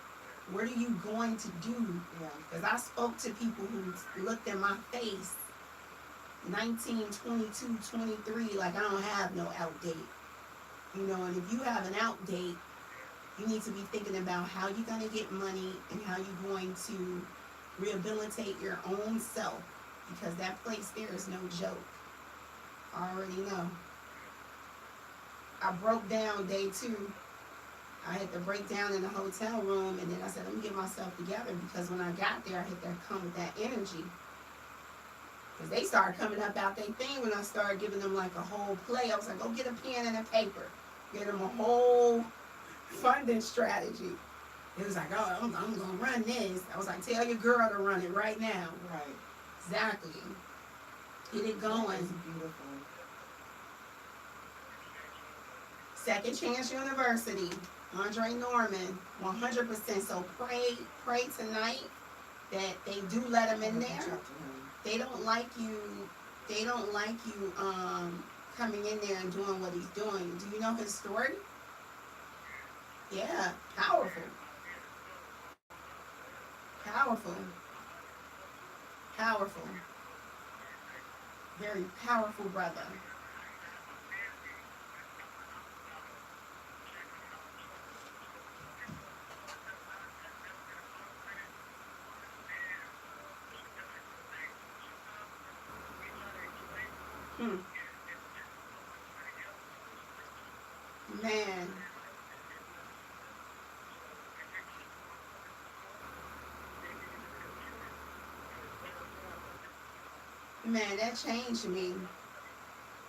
What are you going to do? Yeah. Because I spoke to people who looked in my face 19, 22, 23, like I don't have no out date. You know, and if you have an out date, you need to be thinking about how you're going to get money and how you're going to rehabilitate your own self, because that place there is no joke. I already know. I broke down day 2. I had to break down in the hotel room, and then I said, let me get myself together, because when I got there, I had to come with that energy. Because they started coming up out their thing when I started giving them like a whole play. I was like, go get a pen and a paper. Get them a whole funding strategy. It was like, oh, I'm going to run this. I was like, tell your girl to run it right now. Right. Exactly. Get it going. That is beautiful. Second Chance University, Andre Norman, 100%. So pray tonight that they do let him in there. They don't like you. They don't like you coming in there and doing what he's doing. Do you know his story? Yeah, powerful. Powerful. Powerful. Very powerful brother. Hmm. Man. Man, that changed me.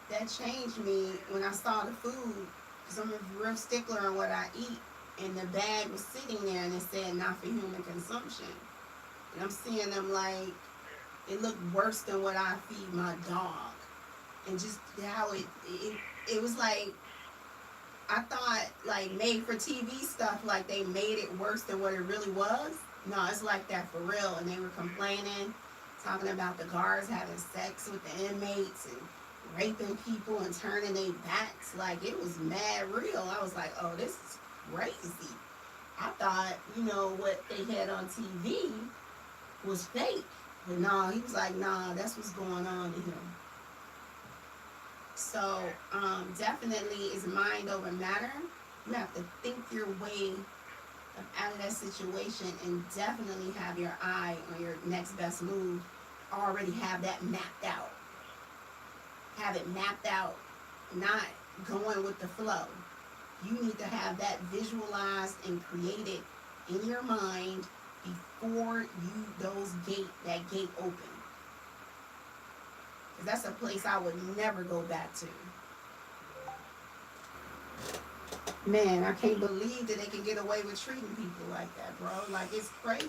That changed me when I saw the food, because I'm a real stickler on what I eat. And the bag was sitting there and it said not for human consumption. And I'm seeing them like, it looked worse than what I feed my dog. And just how it was like, I thought like made for TV stuff, like they made it worse than what it really was. No, it's like that for real. And they were complaining, talking about the guards having sex with the inmates and raping people and turning their backs. Like, it was mad real. I was like, oh, this is crazy. I thought, you know, what they had on TV was fake. But no, he was like, nah, that's what's going on in here. So, definitely is mind over matter. You have to think your way out of that situation, and definitely have your eye on your next best move. already have that mapped out. Have it mapped out, not going with the flow. You need to have that visualized and created in your mind before that gate open. Cause that's a place I would never go back to. Man, I can't believe that they can get away with treating people like that, bro. Like, it's crazy.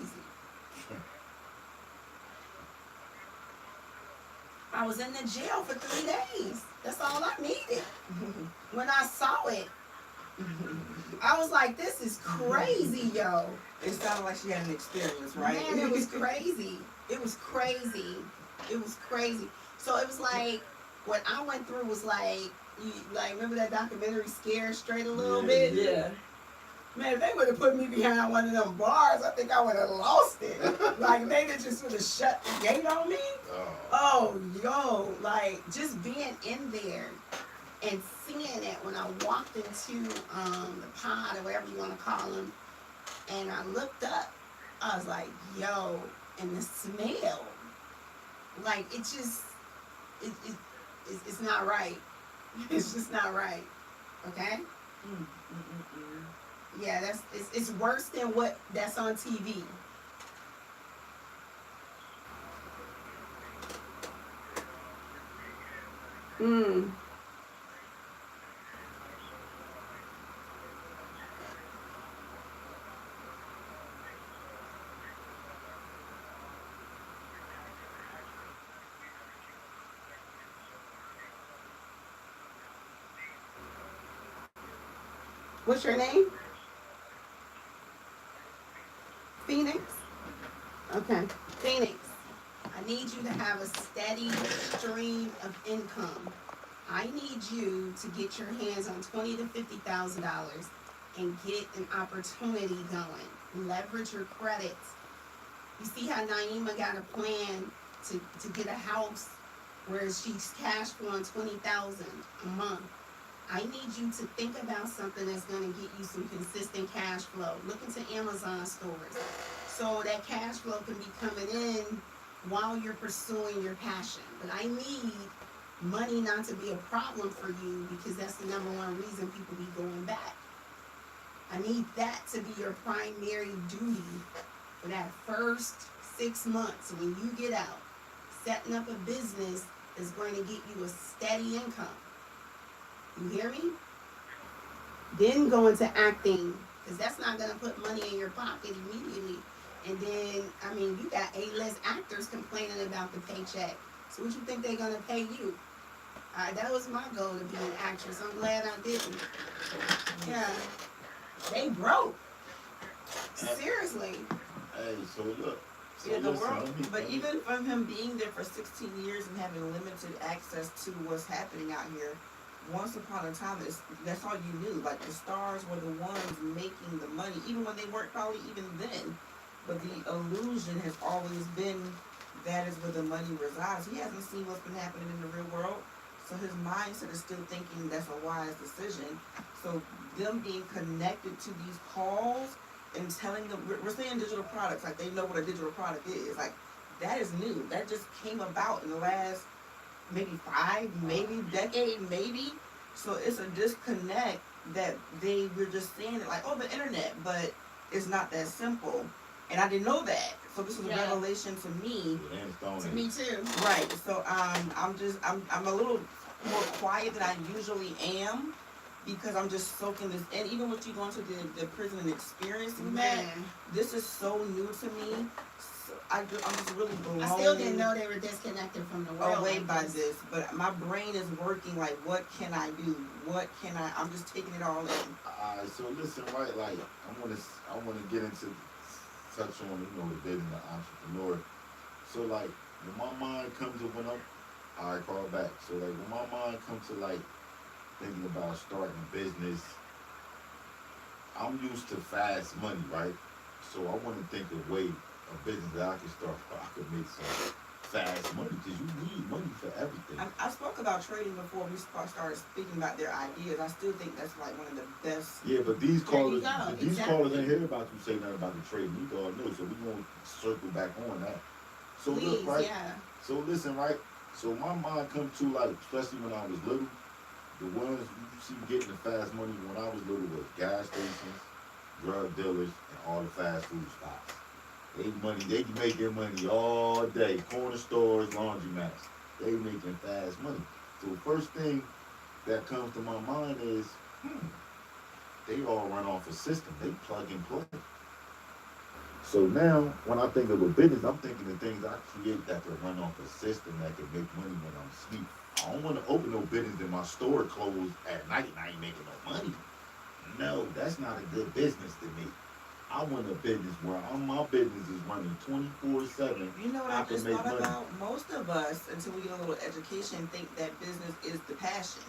I was in the jail for 3 days. That's all I needed. When I saw it, I was like, this is crazy, yo. It sounded like she had an experience, right? Man, it was crazy. It was crazy. It was crazy. So it was like, what I went through was like, remember that documentary Scared Straight a little bit? Yeah. Man, if they would have put me behind one of them bars, I think I would have lost it. Like, they just would have shut the gate on me. Oh, yo, like, just being in there and seeing it when I walked into the pod or whatever you want to call them, and I looked up, I was like, yo, and the smell, like, it's not right. It's just not right. Okay? Yeah, it's worse than that's on TV. What's your name? Phoenix? Okay. Phoenix, I need you to have a steady stream of income. I need you to get your hands on $20,000 to $50,000 and get an opportunity going. Leverage your credits. You see how Naima got a plan to get a house where she's cash flowing $20,000 a month. I need you to think about something that's going to get you some consistent cash flow. Look into Amazon stores so that cash flow can be coming in while you're pursuing your passion. But I need money not to be a problem for you, because that's the number one reason people be going back. I need that to be your primary duty for that first 6 months when you get out. Setting up a business is going to get you a steady income. You hear me? Then go into acting, because that's not going to put money in your pocket immediately. And then, I mean, you got A-list actors complaining about the paycheck. So what you think they're going to pay you? That was my goal, to be an actress. I'm glad I didn't. Yeah. They broke. Seriously. Hey, so look. So Yeah, the listen, world, but even from him being there for 16 years and having limited access to what's happening out here, once upon a time, that's all you knew. Like, the stars were the ones making the money, even when they weren't probably even then. But the illusion has always been that is where the money resides. He hasn't seen what's been happening in the real world, so his mindset is still thinking that's a wise decision. So them being connected to these calls and telling them, we're saying digital products, like they know what a digital product is. Like, that is new. That just came about in the last maybe 5, maybe decade, maybe. So it's a disconnect that they were just saying it like, oh, the internet, but it's not that simple. And I didn't know that. So this was a revelation to me. To me too. Right. So I'm a little more quiet than I usually am, because I'm just soaking this in. Even with you going to the prison and experiencing that, this is so new to me. So I'm just really blown. I still didn't know they were disconnected from the world. Away by this, but my brain is working like, what can I do? I'm just taking it all in. So listen, right, like, I wanna get into, touch on, the being an entrepreneur. So like, when my mind comes to I call back. So like, when my mind comes to like, thinking about starting a business, I'm used to fast money, right? So I want to think of a way, a business that I can start where I could make some fast money, because you need money for everything. I spoke about trading before we started speaking about their ideas. I still think that's like one of the best. Yeah, but these callers, callers ain't hear about you say nothing about the trading. You all know, so we're going to circle back on that. So Please, look, right? Yeah. So listen, right? So my mind come to like, especially when I was little, the ones you see getting the fast money when I was little was gas stations, drug dealers, and all the fast food spots. They can make their money all day. Corner stores, laundromats. They making fast money. So first thing that comes to my mind is, they all run off a system. They plug and play. So now, when I think of a business, I'm thinking of things I create that can run off a system that can make money when I'm asleep. I don't want to open no business and my store closed at night and I ain't making no money. No, that's not a good business to me. I want a business where my business is running 24/7. You know what I I can just make thought money. about? Most of us, until we get a little education, think that business is the passion.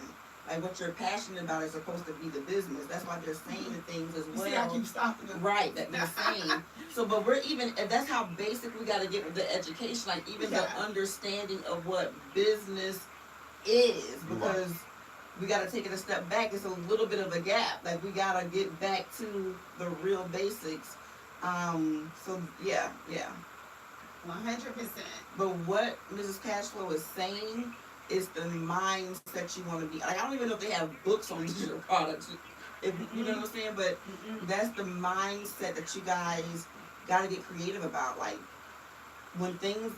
Like what you're passionate about is supposed to be the business. That's why they're saying the things as You well. see, I keep stopping them. Right, that they're saying. So, but we're even, and that's how basic we got to get with the education, like even the understanding of what business is, because we got to take it a step back. It's a little bit of a gap. Like we got to get back to the real basics. So yeah. 100%. But what Mrs. Cashflow is saying is the mindset you want to be. Like, I don't even know if they have books on digital products. If you know what I'm saying, but that's the mindset that you guys got to get creative about. Like, when things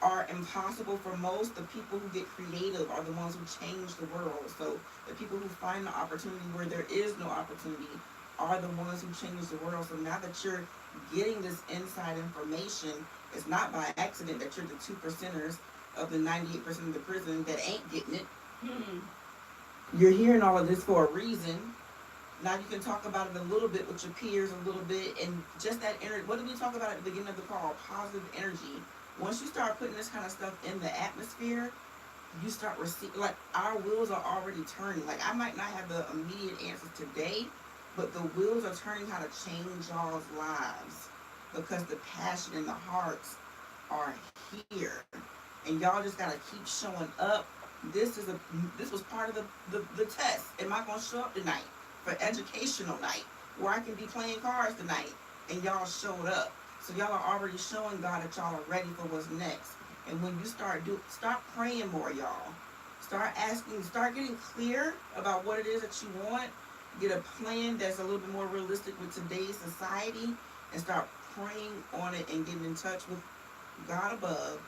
are impossible for most, the people who get creative are the ones who change the world. So the people who find the opportunity where there is no opportunity are the ones who change the world. So now that you're getting this inside information, it's not by accident that you're the 2%ers of the 98% of the prison that ain't getting it. You're hearing all of this for a reason. Now you can talk about it a little bit with your peers, a little bit, and just that energy. What did we talk about at the beginning of the call? Positive energy. Once you start putting this kind of stuff in the atmosphere, you start receiving, like, our wheels are already turning. Like, I might not have the immediate answers today, but the wheels are turning how to change y'all's lives, because the passion and the hearts are here. And y'all just gotta keep showing up. This was part of the test. Am I gonna show up tonight for educational night, where I can be playing cards tonight? And y'all showed up. So y'all are already showing God that y'all are ready for what's next. And when you start praying more, y'all. Start asking, start getting clear about what it is that you want. Get a plan that's a little bit more realistic with today's society, and start praying on it and getting in touch with God above.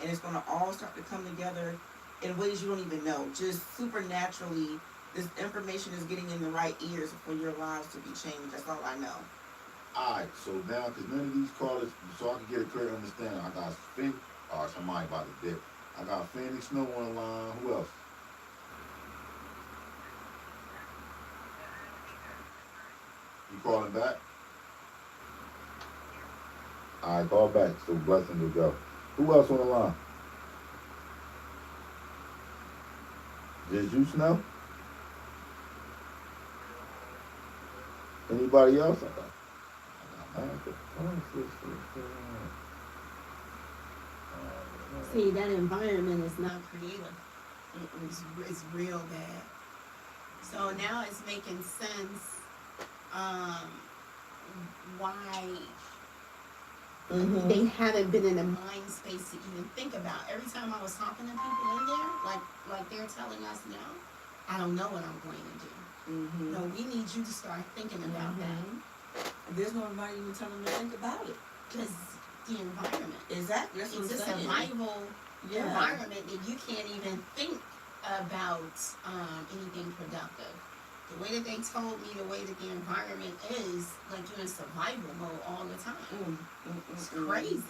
And it's gonna all start to come together in ways you don't even know. Just supernaturally, this information is getting in the right ears for your lives to be changed. That's all I know. Alright, so now, because none of these callers, so I can get a clear understanding, I got Phoenix, somebody about to dip. I got Phoenix Snow on the line. Who else? You calling back? Alright, call back. So blessing to go. Who else on the line? Just you, Snow? Anybody else? See, that environment is not creative. It's real bad. So now it's making sense why they haven't been in a mind space to even think about. Every time I was talking to people in there, like they're telling us now, I don't know what I'm going to do. No, we need you to start thinking about that. There's nobody even telling them to think about it. Because the environment. Exactly. That's It's a what I'm saying. survival environment that you can't even think about anything productive. The way that they told me, the way that the environment is, like you're in survival mode all the time. It's crazy.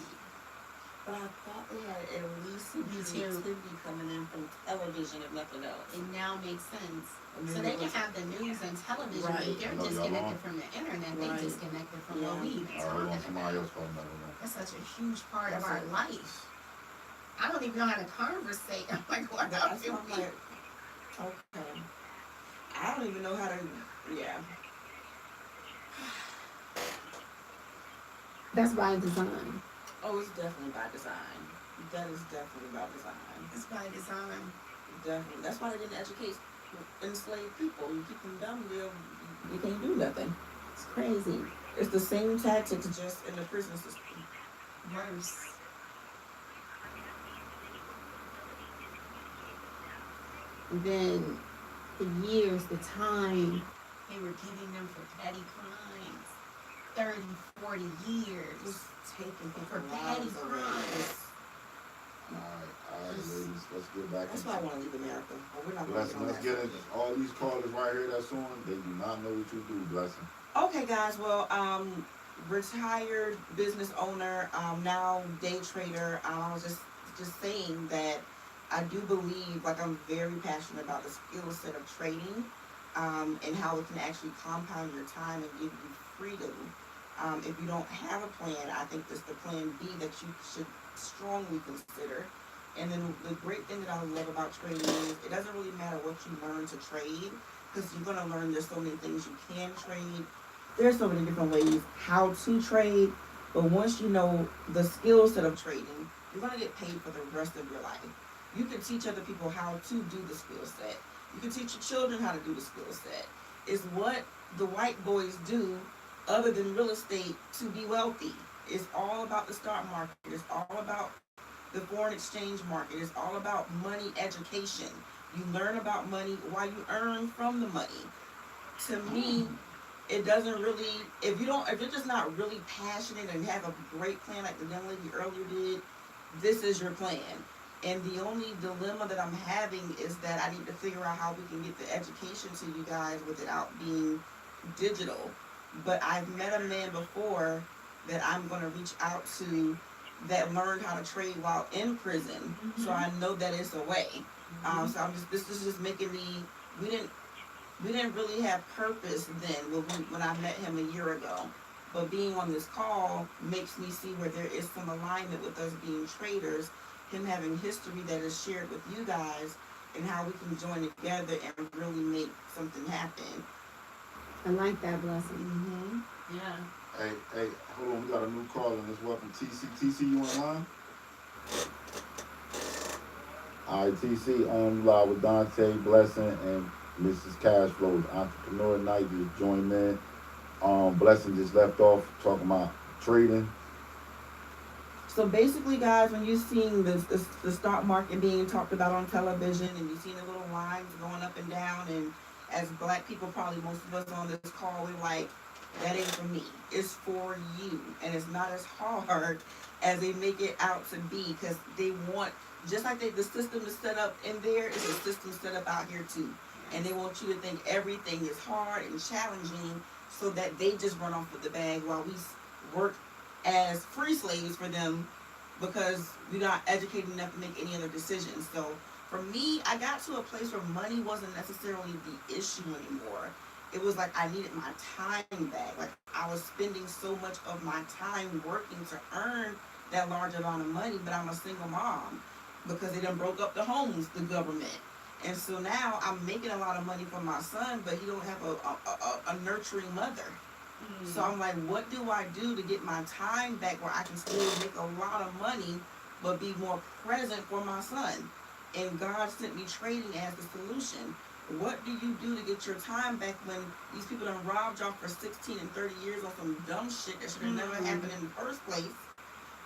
But I thought they had at least some creativity coming in from television, if nothing else. It now makes sense. So they can have the news and television, but they're disconnected from the internet. They're disconnected from what we even talking about. That's such a huge part of our life. I don't even know how to conversate. I'm like, what That's why I'm like, okay. I don't even know how to, That's by design. Oh, it's definitely by design. That is definitely by design. It's by design. Definitely. That's why they didn't educate enslaved people. You keep them dumb, you can't do nothing. It's crazy. It's the same tactics, just in the prison system. Worse. And then the years, the time they were giving them for petty crimes, 30, 40 years Just taking people for petty lives already. crimes. All right, ladies, let's get back That's into why I want to leave America. But we're not going to Blessing. Let's get it. All these callers right here that's on, they do not know what you do, Blessing. Okay, guys. Well, retired business owner, now day trader. I was just saying that I do believe, like, I'm very passionate about the skill set of trading, and how it can actually compound your time and give you freedom. If you don't have a plan, I think that's the plan B that you should strongly consider. And then the great thing that I love about trading is it doesn't really matter what you learn to trade, because you're going to learn there's so many things you can trade. There's so many different ways how to trade, but once you know the skill set of trading, you're going to get paid for the rest of your life. You can teach other people how to do the skill set. You can teach your children how to do the skill set. It's what the white boys do other than real estate to be wealthy. It's all about the stock market. It's all about the foreign exchange market. It's all about money education. You learn about money while you earn from the money. To me, it doesn't really, if you're just not really passionate and have a great plan like the young lady earlier did, this is your plan. And the only dilemma that I'm having is that I need to figure out how we can get the education to you guys without being digital. But I've met a man before that I'm going to reach out to that learned how to trade while in prison. So I know that it's a way. So this is just making me, we didn't really have purpose then when I met him a year ago. But being on this call makes me see where there is some alignment with us being traders, him having history that is shared with you guys, and how we can join together and really make something happen. I like that, Blessing. Mm-hmm. Yeah. Hey, hold on. We got a new caller. Let's welcome TC. TC, you online? All right, TC, on live with Dante, Blessing, and Mrs. Cashflow's Entrepreneur Night just joined in. Blessing just left off talking about trading. So basically, guys, when you're seeing the stock market being talked about on television, and you're seeing the little lines going up and down, and as black people, probably most of us on this call, we're like, that ain't for me. It's for you. And it's not as hard as they make it out to be, because they want, just like the system is set up in there, it's a system set up out here too. And they want you to think everything is hard and challenging so that they just run off with the bag while we work as free slaves for them, because we're not educated enough to make any other decisions. So for me, I got to a place where money wasn't necessarily the issue anymore. It was like I needed my time back. Like I was spending so much of my time working to earn that large amount of money, but I'm a single mom because they done broke up the homes, the government. And so now I'm making a lot of money for my son, but he don't have a nurturing mother. So I'm like, what do I do to get my time back where I can still make a lot of money, but be more present for my son? And God sent me trading as the solution. What do you do to get your time back when these people done robbed y'all for 16 and 30 years on some dumb shit that should have never happened in the first place?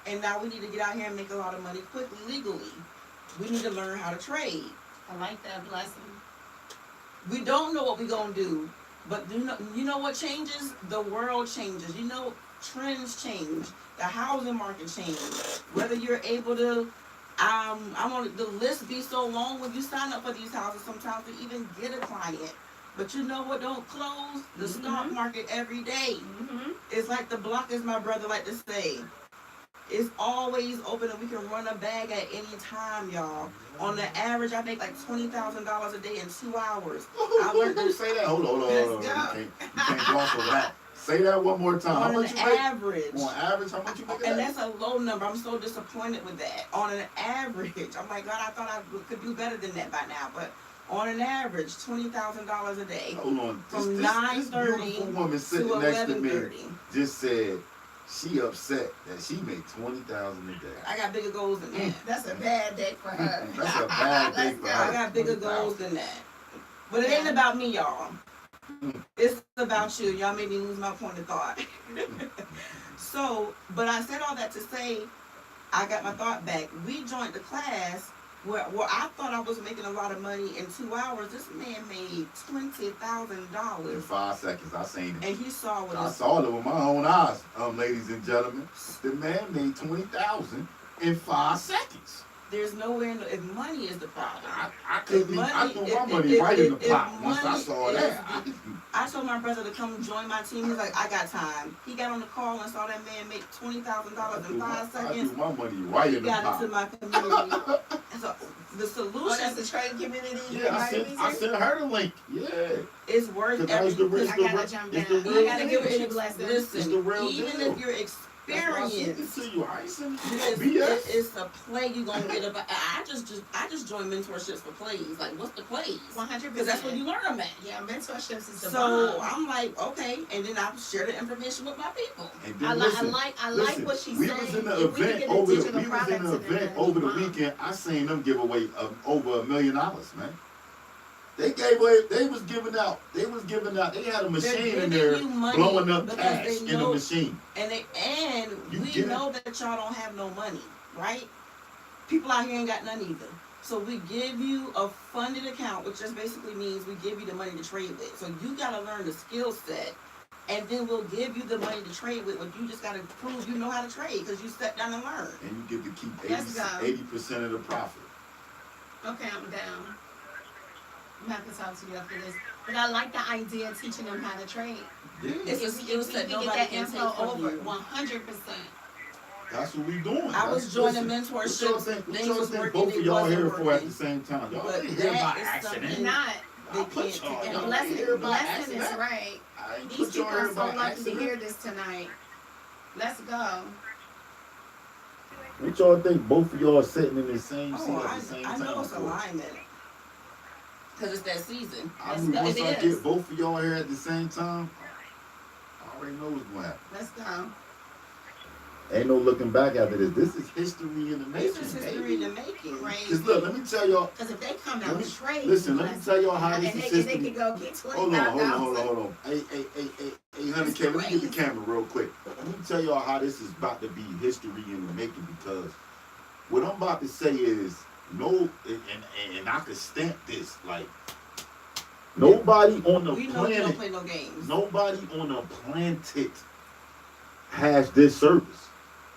And now we need to get out here and make a lot of money quickly, legally. We need to learn how to trade. I like that, Blessing. We don't know what we're going to do. But you know what changes? The world changes. You know, trends change. The housing market changes. Whether you're able to, the list be so long when you sign up for these houses sometimes to even get a client. But you know what don't close? The stock market every day. It's like the block, as my brother like to say. It's always open and we can run a bag at any time, y'all. On the average, I make like $20,000 a day in 2 hours. I learned to say that. Hold on. You can't gloss over that. Say that one more time. On an average. On average, how much you make? And that's a low number. I'm so disappointed with that. On an average, I'm like, God, I thought I could do better than that by now. But on an average, $20,000 a day. Hold on. From this 9:30 beautiful woman sitting to next to me 11:30. just said she upset that she made $20,000 a day. I got bigger goals than that. That's a bad day for her. That's a bad day for her. I got bigger goals than that. But it ain't about me, y'all. It's about you. Y'all made me lose my point of thought. So, but I said all that to say, I got my thought back. We joined the class Well, I thought I was making a lot of money in 2 hours. This man made In $20,000, 5 seconds, I seen it. and he saw what I his saw it with my own eyes, ladies and gentlemen. The man made 20,000 in 5 seconds. There's nowhere in the, if money is the problem. I couldn't. If money- I threw my if- money if- right in the if pot once I money saw is that. I told my brother to come join my team. He's like, I got time. He got on the call and saw that man make $20,000 in 5 I seconds. threw my money right He in the got pot. into my community. So the Oh, that's solution the trade community. Yeah, I sent her the link. Yeah. is worth Cause that was the every. real- I gotta jump it's down. the I real gotta deal. give it a blessing. It's the Listen, real even deal. if you're That's why I sent it experienced, to you. I ain't sending you no It's, BS. it's a play you gonna get about. I just joined mentorships for plays. Like, what's the plays? 100%. Because that's where you learn them at. Yeah, mentorships is the So bomb. I'm like, okay, and then I share the information with my people. And then I listen, like listen, what she we said. was in the If we could event get a over the digital we was in product the to them, event it'd over be the bomb. weekend. I seen them give away over $1 million, man. They gave away. They was giving out. They had a machine in there you money blowing up because cash they in the know, machine. and You we get it? know that y'all don't have no money, right? People out here ain't got none either. So we give you a funded account, which just basically means we give you the money to trade with. So you gotta learn the skill set, and then we'll give you the money to trade with. But you just gotta prove you know how to trade because you sat down and learned. And you get to keep Let's go. 80% of the profit. Okay, I'm down. I'm gonna have to talk to you after this. But I like the idea of teaching them how to trade. Yeah. It's a If we skill set can nobody get that can info take from over, you. 100%. That's what we doing. I was joining Listen, mentorships. What Things y'all was think working. both of It y'all wasn't here for at working. the same time? Y'all But ain't here by that is accident. They're something not. I they put can't y'all. take And Y'all blessing, ain't here by blessing is accident. right. I ain't These put y'all people here are so by lucky accident. to hear this tonight. Let's go. What y'all think both of y'all are sitting in the same seat Oh, at the same I time? know it's for? alignment. Because it's that season. I Let's knew go. once It I is. get both of y'all here at the same time, I already know what's going to happen. Let's go. Ain't no looking back after this. This is history in the making. This is history in the making. Right. Because look, let me tell y'all. Because if they come Let out me- and trade, listen, let me bless tell y'all them. how And this they, is and they history. could go get Hold on. 25,000. Hey, honey, K, let me get the camera real quick. Let me tell y'all how this is about to be history in the making, because what I'm about to say is and I could stamp this, like, nobody on the We know you don't planet, play no games. nobody on the planet has this service.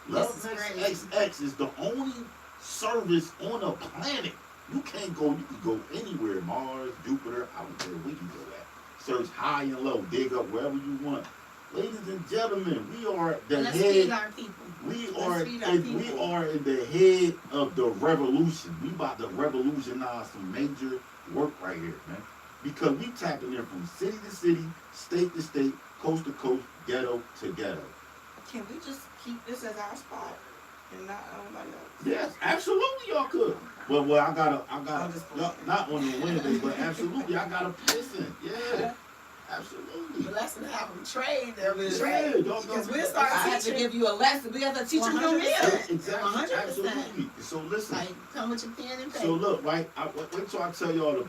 Love This is Next great. XX is the only service on the planet. You can go anywhere, Mars, Jupiter, I don't care where you go at. Search high and low, dig up wherever you want. Ladies and gentlemen, we are the Let's feed head. our people. We Let's are feed our we people. are in the head of the revolution. We about to revolutionize some major work right here, man. Because we tapping in from city to city, state to state, coast to coast, ghetto to ghetto. Can we just keep this as our spot and not nobody else? Yes, absolutely, y'all could. Well, I I'm gotta, just not on the Wednesday, but absolutely, I gotta listen. Yeah, absolutely. But let's have them trade. They'll be Yeah, trade. y'all Because gonna- we'll start I have to teaching. give you a lesson. We have to teach you 100%. here. Exactly, 100%. absolutely. So listen. Like, come with your pen and So paper. look, right? Wait till I tell y'all to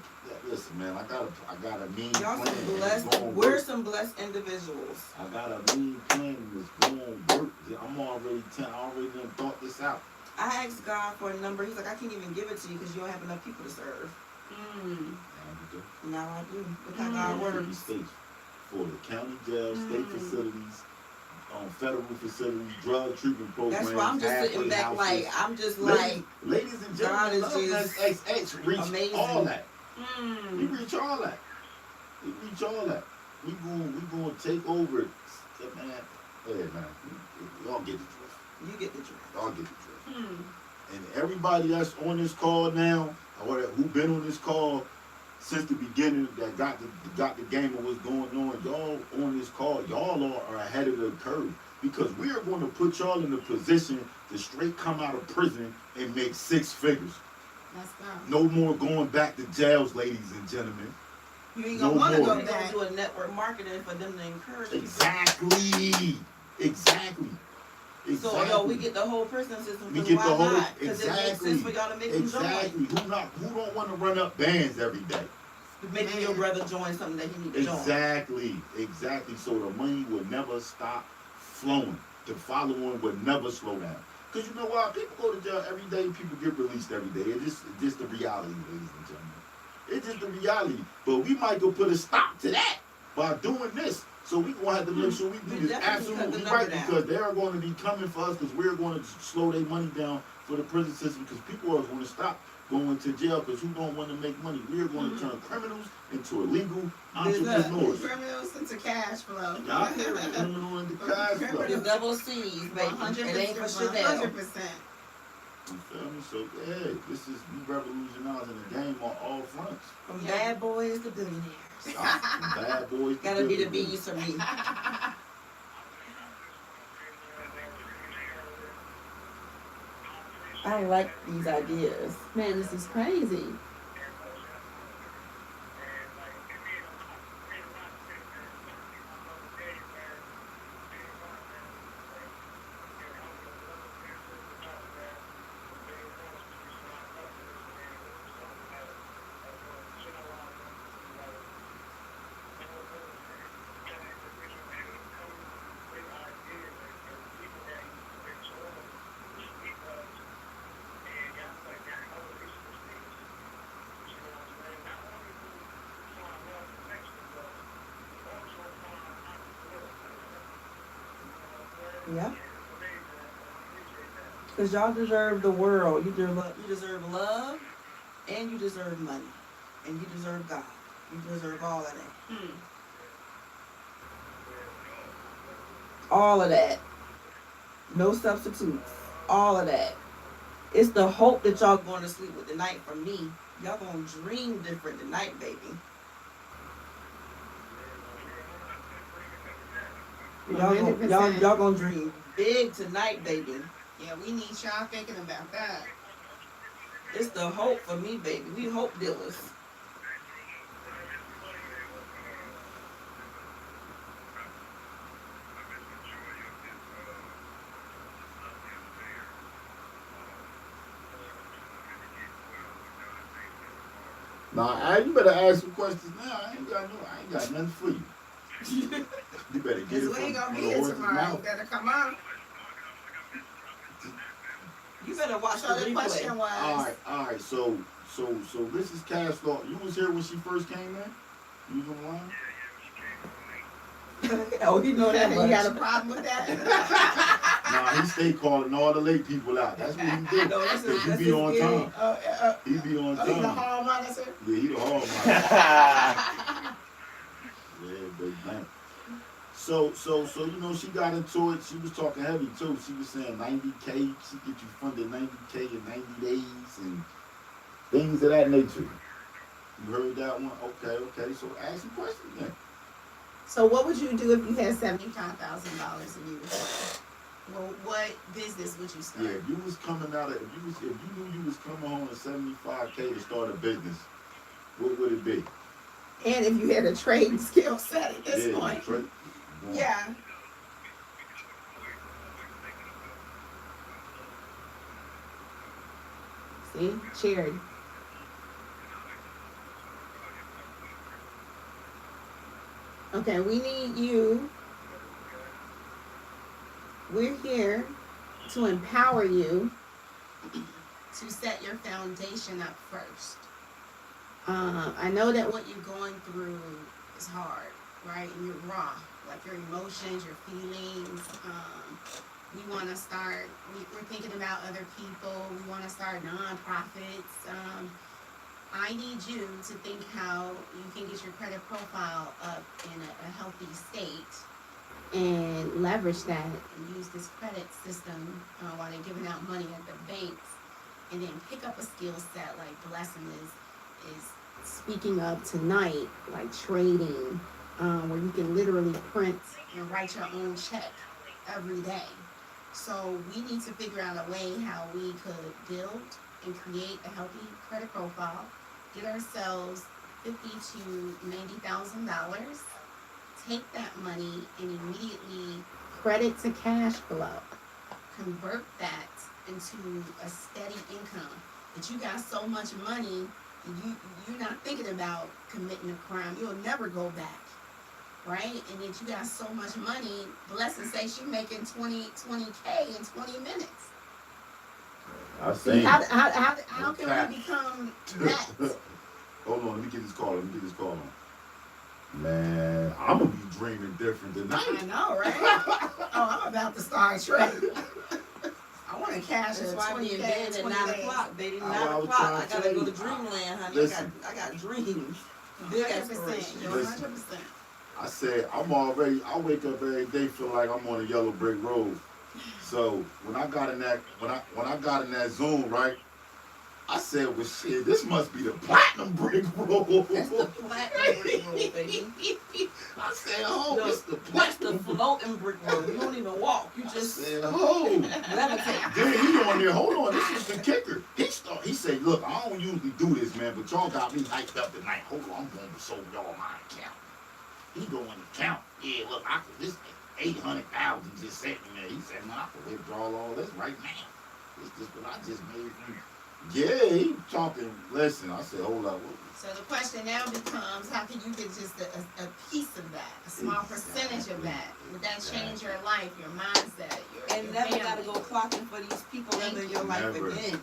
listen, man. I got a mean Y'all plan. some and blessed. it's gonna We're work. some blessed individuals. I got a mean plan and it's gonna work. I already done thought this out. I asked God for a number. He's like, I can't even give it to you because you don't have enough people to serve. Mm. Now I do. Look how God 50 works. states for the county jail, state facilities, federal facilities, drug treatment programs. That's why I'm just sitting halfway back houses. like, I'm just like, Ladies and God gentlemen, is Love just Next XX reach amazing. all that. We Mm. reach all that. We reach all that. We gonna take over it. Man, hey man, y'all get the drift. you get the drift. Y'all get the drift. Mm. And everybody that's on this call now, or who been on this call since the beginning, that got the game of what's going on, y'all on this call, y'all are ahead of the curve, because we are going to put y'all in a position to straight come out of prison and make 6 figures. Let's go. No more going back to jails, ladies and gentlemen. You ain't No gonna want to more. go We're gonna back. do a network marketing for them to encourage people. Exactly. So yo, we get the whole prison system. We 'Cause get why the whole not? Because it makes exactly. sense for y'all to make them Exactly. join. Who don't want to run up bands every day? Making your brother join something that he need to join. Exactly. So the money will never stop flowing. The following will never slow down. Because you know why? People go to jail every day. People get released every day. It's just the reality, ladies and gentlemen. It's just the reality. But we might go put a stop to that by doing this. So we gonna have to make sure we do We this definitely cut the absolutely number right down. because they are going to be coming for us because we're going to slow their money down for the prison system because people are going to stop going to jail because who don't want to make money? We're going to turn criminals into illegal entrepreneurs. Criminals into cash flow. Y'all hear it? Criminal into cash flow. The double C's, baby. 100%. It ain't for Chanel. 100%. You feel me? So yeah, this is we revolutionizing the game on all fronts. From Yeah. bad boys to billionaires. Bad boys. to Gotta be the billionaires. bees for me. I like these ideas. Man, this is crazy. Yeah. Because y'all deserve the world. You deserve love, and you deserve money, and you deserve God. You deserve all of that. All of that. No substitutes. All of that. It's the hope that y'all going to sleep with tonight from me. Y'all going to dream different tonight, baby. Y'all gonna dream big tonight, baby. Yeah, we need y'all thinking about that. It's the hope for me, baby. We hope dealers. Nah, you better ask some questions now. I ain't got nothing for you. You better get Because it we ain't from gonna the be here horse's tomorrow. mouth. You better come on. You better watch So the the question replay. was, All right. So this is Cash Thought. You was here when she first came in. You was on the line. Oh, he know that you much. got a problem with that? Nah, he stay calling all the late people out. That's what he do. No, that's his- He that's be his on gig. time. He be on He's the time. hall monitor. Yeah, he the hall man. Yeah, big man. So you know she got into it. She was talking heavy too. She was saying 90K. She get you funded 90K in 90 days and things of that nature. You heard that one? Okay. So ask some questions then. So what would you do if you had $75,000 in you? Well, what business would you start? Yeah, if you was coming out of if you knew you was coming home with 75K to start a business, what would it be? And if you had a trading skill set at this Yeah, point. right. Yeah. See? Charity. Okay, we need you. We're here to empower you to set your foundation up first. I know that what you're going through is hard, right? And you're raw, like your emotions, your feelings. We want to start, we're thinking about other people. We want to start nonprofits. I need you to think how you can get your credit profile up in a healthy state and leverage that and use this credit system while they're giving out money at the banks, and then pick up a skill set like Blessing is speaking of tonight, like trading, where you can literally print and write your own check every day. So we need to figure out a way how we could build and create a healthy credit profile, get ourselves $50,000 to $90,000, take that money and immediately credit to cash flow, convert that into a steady income. That you got so much money, you're not thinking about committing a crime. You'll never go back, right? And that you got so much money. Blessing say she making 20K in 20 minutes. I seen. How can we become that? Hold on, let me get this call. On. Man, I'm gonna be dreaming different tonight. I know, right? Oh, I'm about to start trading. I want to cash That's at why I be in bed at 9 o'clock. Baby, 9 I was o'clock. trying I to gotta tell go you. to dreamland, honey. Listen. I got dreams. Big 100%. aspirations. You're Listen. 100%. I said I wake up every day feel like I'm on a yellow brick road. So when I got in that zone, right? I said, well, shit, this must be the platinum brick road. That's the platinum brick road, baby. I said, oh, No, it's the That's the platinum floating brick road. You don't even walk. You I just said, oh. levitate. Then he on there, hold on, this is the kicker. He said, look, I don't usually do this, man, but y'all got me hyped up tonight. Hold on, I'm going to show y'all my account. He going to count. Yeah, look, this 800,000 just sitting there. He said, man, I can withdraw all this right now. It's just what I just made. Yeah, he talking. Listen, I said, hold up. So the question now becomes, how can you get just a piece of that, a small percentage of that? Would that change your life, your mindset, your And never family? gotta go clocking for these people in your life Never. again.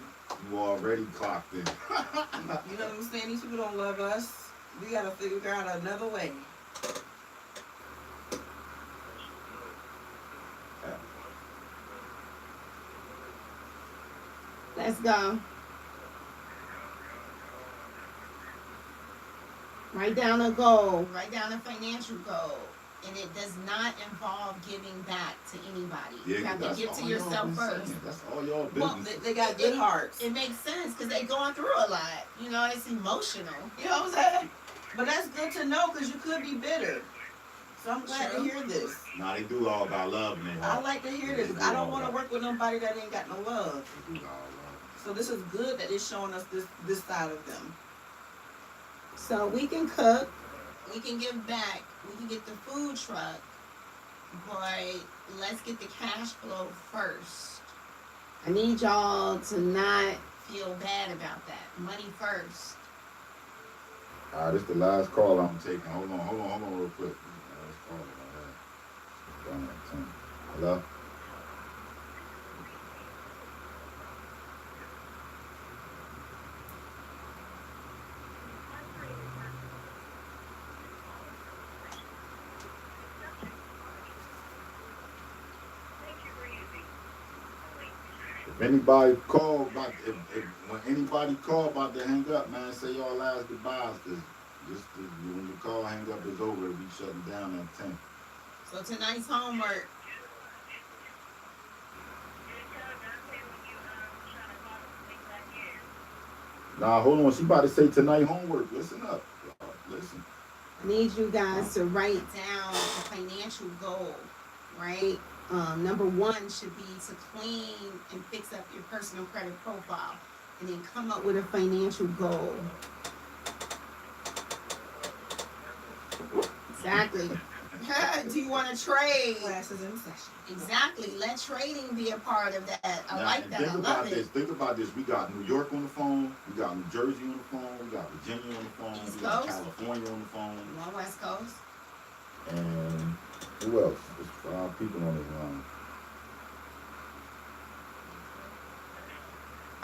You already clocked in. You know what I'm saying? These people don't love us. We gotta figure out another way. Let's go. Write down a goal. Write down a financial goal. And it does not involve giving back to anybody. Yeah, You have to that's give to all yourself y'all been first. saying. That's all y'all business. Well, they got good hearts. It makes sense because they're going through a lot. You know, it's emotional. You know what I'm saying? But that's good to know because you could be bitter. So I'm glad to hear this. Nah, they do all about love in their I heart. like to hear this. I don't want to work with nobody that ain't got no love. They do all love. So this is good that it's showing us this side of them. So we can cook, we can give back, we can get the food truck, but let's get the cash flow first. I need y'all to not feel bad about that. Money first. All right, this is the last call I'm taking. Hold on real quick. Last call I had. Done at 10. Hello? If anybody call about when anybody call about to hang up, man, say y'all last goodbyes, cause when the call hang up is over, it'll be shutting down at 10. So tonight's homework. Nah, hold on. She about to say tonight homework. Listen up. Listen. I need you guys to write down a financial goal, right? Number one should be to clean and fix up your personal credit profile and then come up with a financial goal. Exactly. Do you want to trade? Classes in session. Exactly. Let trading be a part of that. I Now, like and that. I think love about it. this. Think about this. We got New York on the phone. We got New Jersey on the phone. We got Virginia on the phone. East We got Coast. California on the phone. One West Coast. And who else? There's 5 people on this line.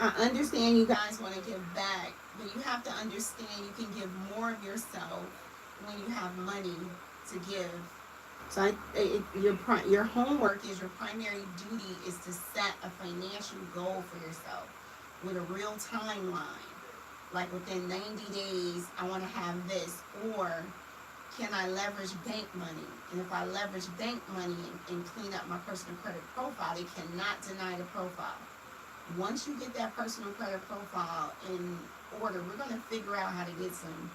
I understand you guys want to give back, but you have to understand you can give more of yourself when you have money to give. So your homework is your primary duty is to set a financial goal for yourself with a real timeline. Like within 90 days, I want to have this, or can I leverage bank money? And if I leverage bank money and clean up my personal credit profile, they cannot deny the profile. Once you get that personal credit profile in order, we're going to figure out how to get some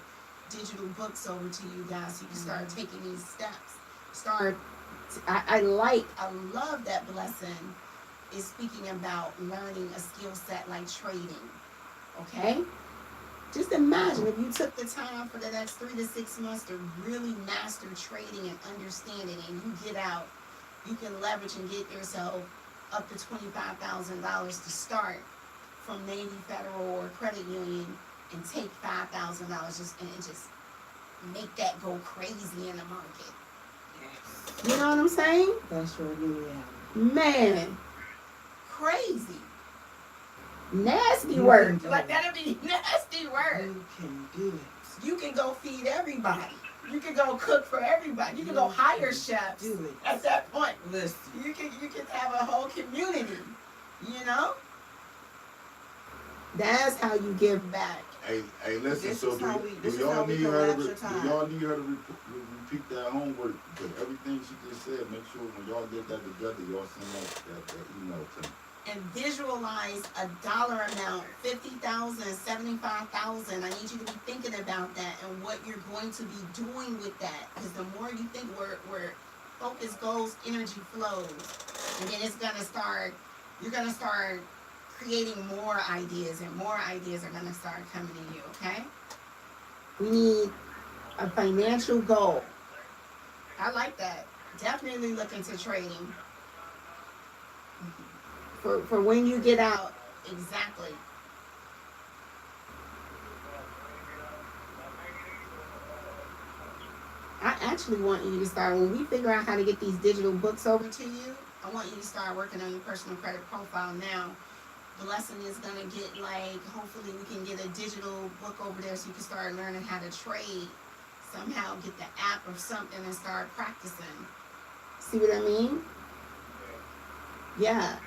digital books over to you guys so you can start taking these steps. I love that Blessing is speaking about learning a skill set like trading. Okay? Just imagine if you took the time for the next 3 to 6 months to really master trading and understand it, and you get out, you can leverage and get yourself up to $25,000 to start from Navy Federal or credit union and take $5,000 and just make that go crazy in the market. Yes. You know what I'm saying? That's your new reality. Man, crazy. Nasty You work. can do Like it. that'd be nasty work. You can do it. You can go feed everybody. You can go cook for everybody. You can go hire chefs Do it. at that point. Listen. You can have a whole community. You know? That's how you give back. Hey, listen. This So is do, how we- do this is y'all how we need her? collapse To, your do time. y'all need her to repeat that homework? Because everything she just said, make sure when y'all get that together, y'all send that email to me. And visualize a dollar amount, 50,000, 75,000. I need you to be thinking about that and what you're going to be doing with that. Because the more you think where focus goes, energy flows. And then it's gonna start, you're gonna start creating more ideas, and more ideas are gonna start coming to you, okay? We need a financial goal. I like that. Definitely look into trading. For when you get out, exactly. I actually want you to start, when we figure out how to get these digital books over to you, I want you to start working on your personal credit profile now. Blessing is going to get, like, hopefully we can get a digital book over there so you can start learning how to trade. Somehow get the app or something and start practicing. See what I mean? Yeah.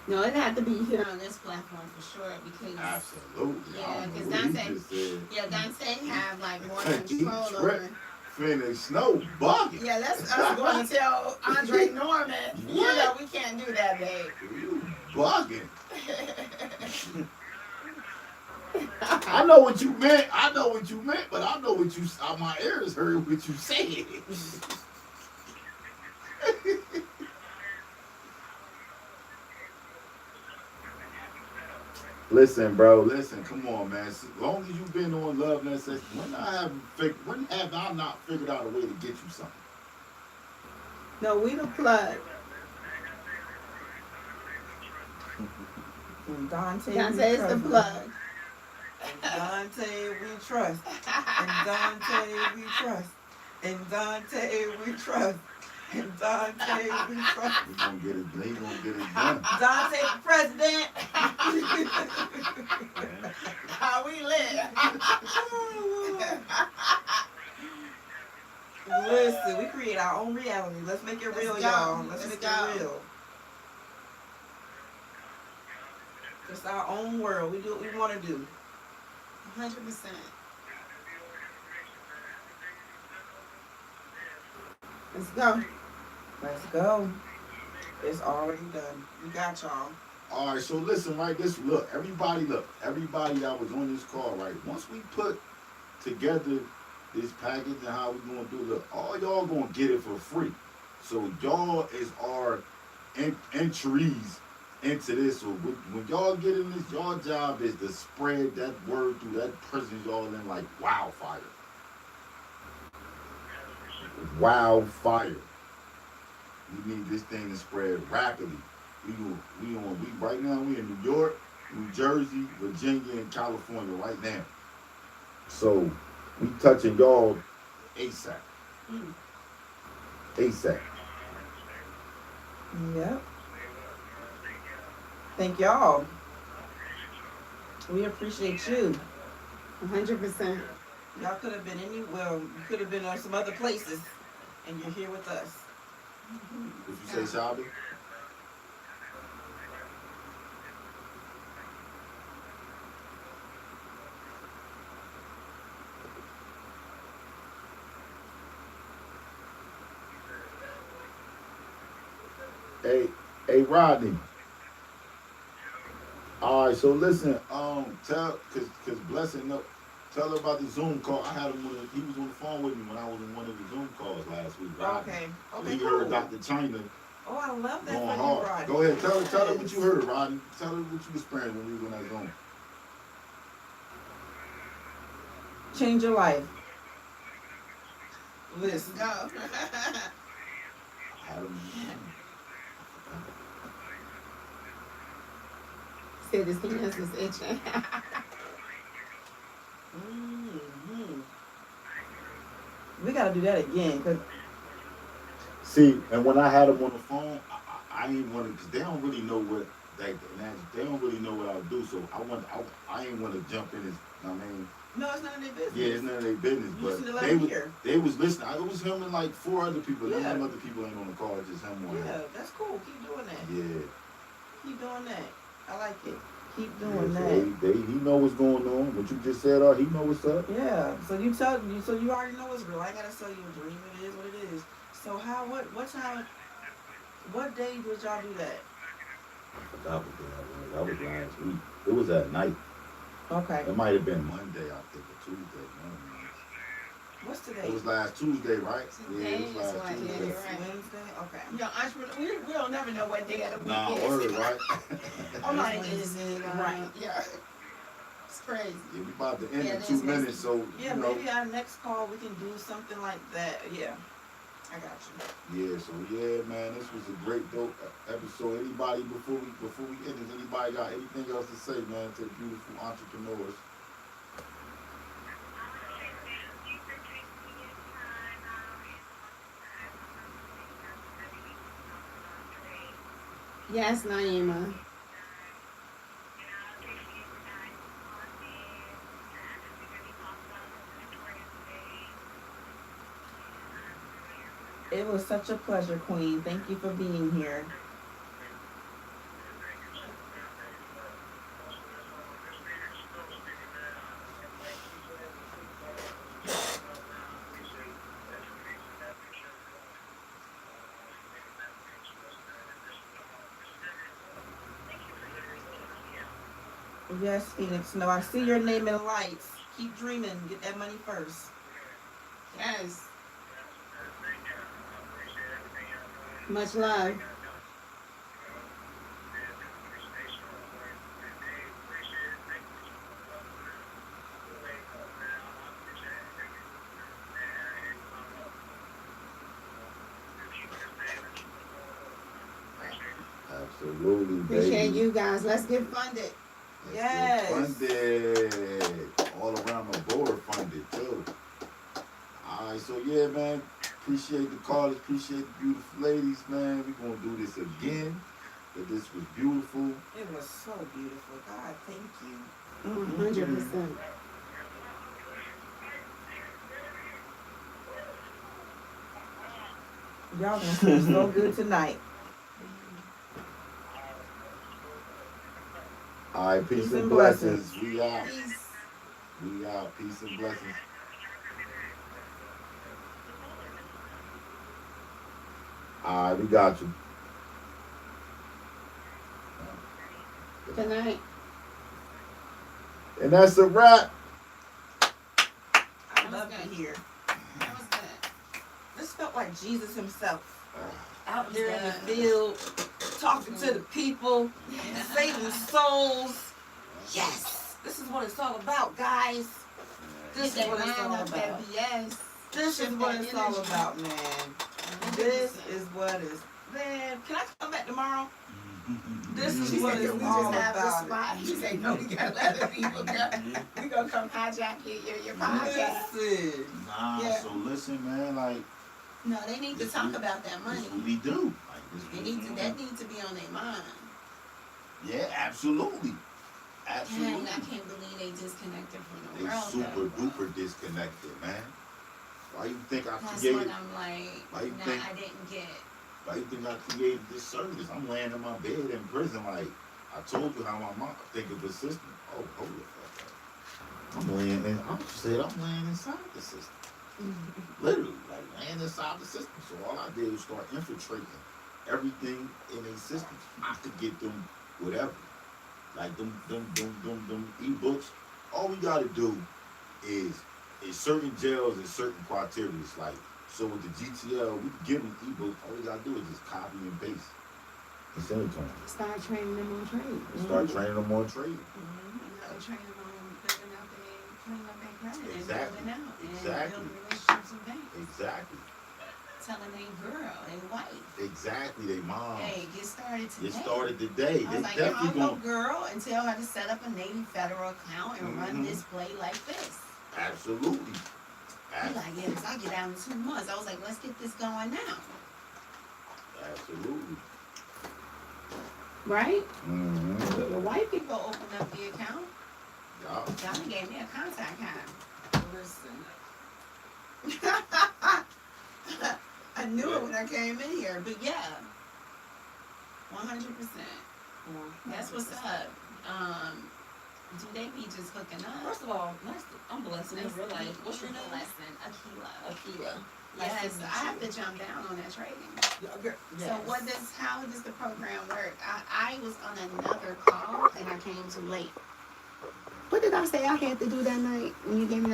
No, it had to be here on this platform for sure because Absolutely. yeah, because Dante Dante, Dante have like more control over. Finish snow bucket. Yeah, that's us going to tell Andre Norman. You know we can't do that, babe. You bugging. I know what you meant. But I know what you. My ears heard what you said. Listen, bro. Listen, come on, man. As long as you've been on Love Net Session, when have I not figured out a way to get you something? No, we the plug. And Dante, Dante is the plug. And Dante, we trust. And Dante, we trust. And Dante, we trust. And Dante, we trust. He gonna get it done. Dante, the president. How we live. Listen, we create our own reality. Let's make it real, y'all. Let's make it real. It's our own world. We do what we want to do. 100%. Let's go. Let's go. It's already done. We got y'all. All right, so listen, right? Everybody that was on this call, right? Once we put together this package and how we gonna do it, all y'all gonna get it for free. So y'all is our entries into this. So when y'all get in this, y'all job is to spread that word through that person y'all in like wildfire. Wildfire. We need this thing to spread rapidly. We right now we in New York, New Jersey, Virginia, and California right now. So we touching y'all ASAP. ASAP. Yep. Thank y'all. We appreciate you. 100%. Y'all could have been anywhere. You could have been on some other places, and you're here with us. What you say, Shabby? Hey, Rodney. All right, so listen, cause Blessing, Tell her about the Zoom call. I had him he was on the phone with me when I was in one of the Zoom calls last week. Rodney. Okay. So Okay. he Cool. heard Dr. China Oh, I love that going for you, hard. Rodney. Go ahead, tell her what Yes. you heard, Rodney. Tell her what you experienced when we was on that Zoom. Change your life. Let's Listen. go. I had him. Said his hands was itching. Mm-hmm. We gotta do that again, cause See, and when I had them on the phone, I ain't want to, because they don't really know what they don't really know what I'll do. So I ain't want to jump in his. I mean, no, it's none of their business. yeah, it's none of their business. You just need to But let them hear. they was listening. It was him and like 4 other people. None of Yeah. them other people ain't on the call. Just him on Yeah, there. that's cool. Keep doing that. Yeah. Keep doing that. I like it. Keep Yeah, doing so that. he know what's going on. What you just said, he know what's up. Yeah. So you already know it's real. I gotta sell you a dream. It is what it is. So what time, what day did y'all do that? I forgot what day that was. That was last week. It was at night. Okay. It might have been Monday, I think, or Tuesday. One of them. What's today? It was last Tuesday, right? Yeah, it was Today is last what, yeah, Tuesday. you're right. Wednesday? Okay. Yo, entrepreneur, we don't never know what day of the week Nah, is. word, right? I'm like, is it Right. Yeah. It's crazy. Yeah, we about to end Yeah, in it 2 is minutes, so Yeah, you know. maybe our next call we can do something like that. Yeah. I got you. Yeah, so yeah, man, this was a great dope episode. Anybody before we end this, anybody got anything else to say, man, to the beautiful entrepreneurs? Yes, Naima. It was such a pleasure, Queen. Thank you for being here. Yes, Phoenix. No, I see your name in lights. Keep dreaming. Get that money first. Yes. Much love. Absolutely, baby. Appreciate you guys. Let's get funded. Let's Yes. get funded. All around the board funded too. Alright, so yeah, man. Appreciate the callers, appreciate the beautiful ladies, man. We're gonna do this again. But this was beautiful. It was so beautiful. God, thank you. 100%. Y'all gonna sleep so good tonight. Alright, peace Peace and and blessings. We out. Peace. We out. Peace and blessings. Alright, we got you. Good night. And that's a wrap. I was love good. you here. That was good. This felt like Jesus himself. Out was there in the good. field, talking to the people, saving souls. Yes. This is what it's all about, guys. This is what it's all about. Yes. This is Shift what that it's all energy. about, man. This is what is. Man, can I come back tomorrow? This is She what said, it's "Can we all just have the about. spot?" She said, "No, we gotta let the people go. We gonna come hijack your podcast." Listen. Nah, Yeah. so listen, man, like No, they need to talk about that money. this what we do. Like this They what need we to. do. That needs to be on their mind. Yeah, absolutely. Dang, Absolutely. I can't believe they disconnected from the They world. super though. duper disconnected, man. Why you think I That's created? what I'm like. Why you Nah, think- I didn't get. Why you think I created this service? I'm laying in my bed in prison, like I told you how my mom think of the system. Oh, hold the fuck up. I'm laying in. I said I'm laying inside the system. Literally, like laying inside the system. So all I did was start infiltrating everything in a system. I could get them whatever. Like them ebooks. All we gotta do is certain jails and certain criteria. Like, so with the GTL, we can give them ebooks. All we gotta do is just copy and paste and send it to them. Start training them on trade. Start training them on trade. Train them on building out their credit Exactly. and building out and Exactly. building relationships with banks. Exactly. Telling their girl, their wife, Exactly. They mom. hey, get started today. Get started today. I They was like, definitely call no gonna. girl and tell her to set up a Navy Federal account and run Mhm. this play like this. Absolutely. He like, yeah, 'cause I get out in 2 months. I was like, let's get this going now. Absolutely. Right? Mm-hmm. The white people opened up the account. Yeah. Johnny gave me a contact card. Listen. I knew it when I came in here, but yeah. 100%. That's what's up. Do they be just hooking up? First of all, I'm blessed in real life. What's your name? Lesson, Akila. Akila. Yes, I have to jump down on that trading. Yes. So how does the program work? I was on another call and I came too late. What did I say I had to do that night when you gave me that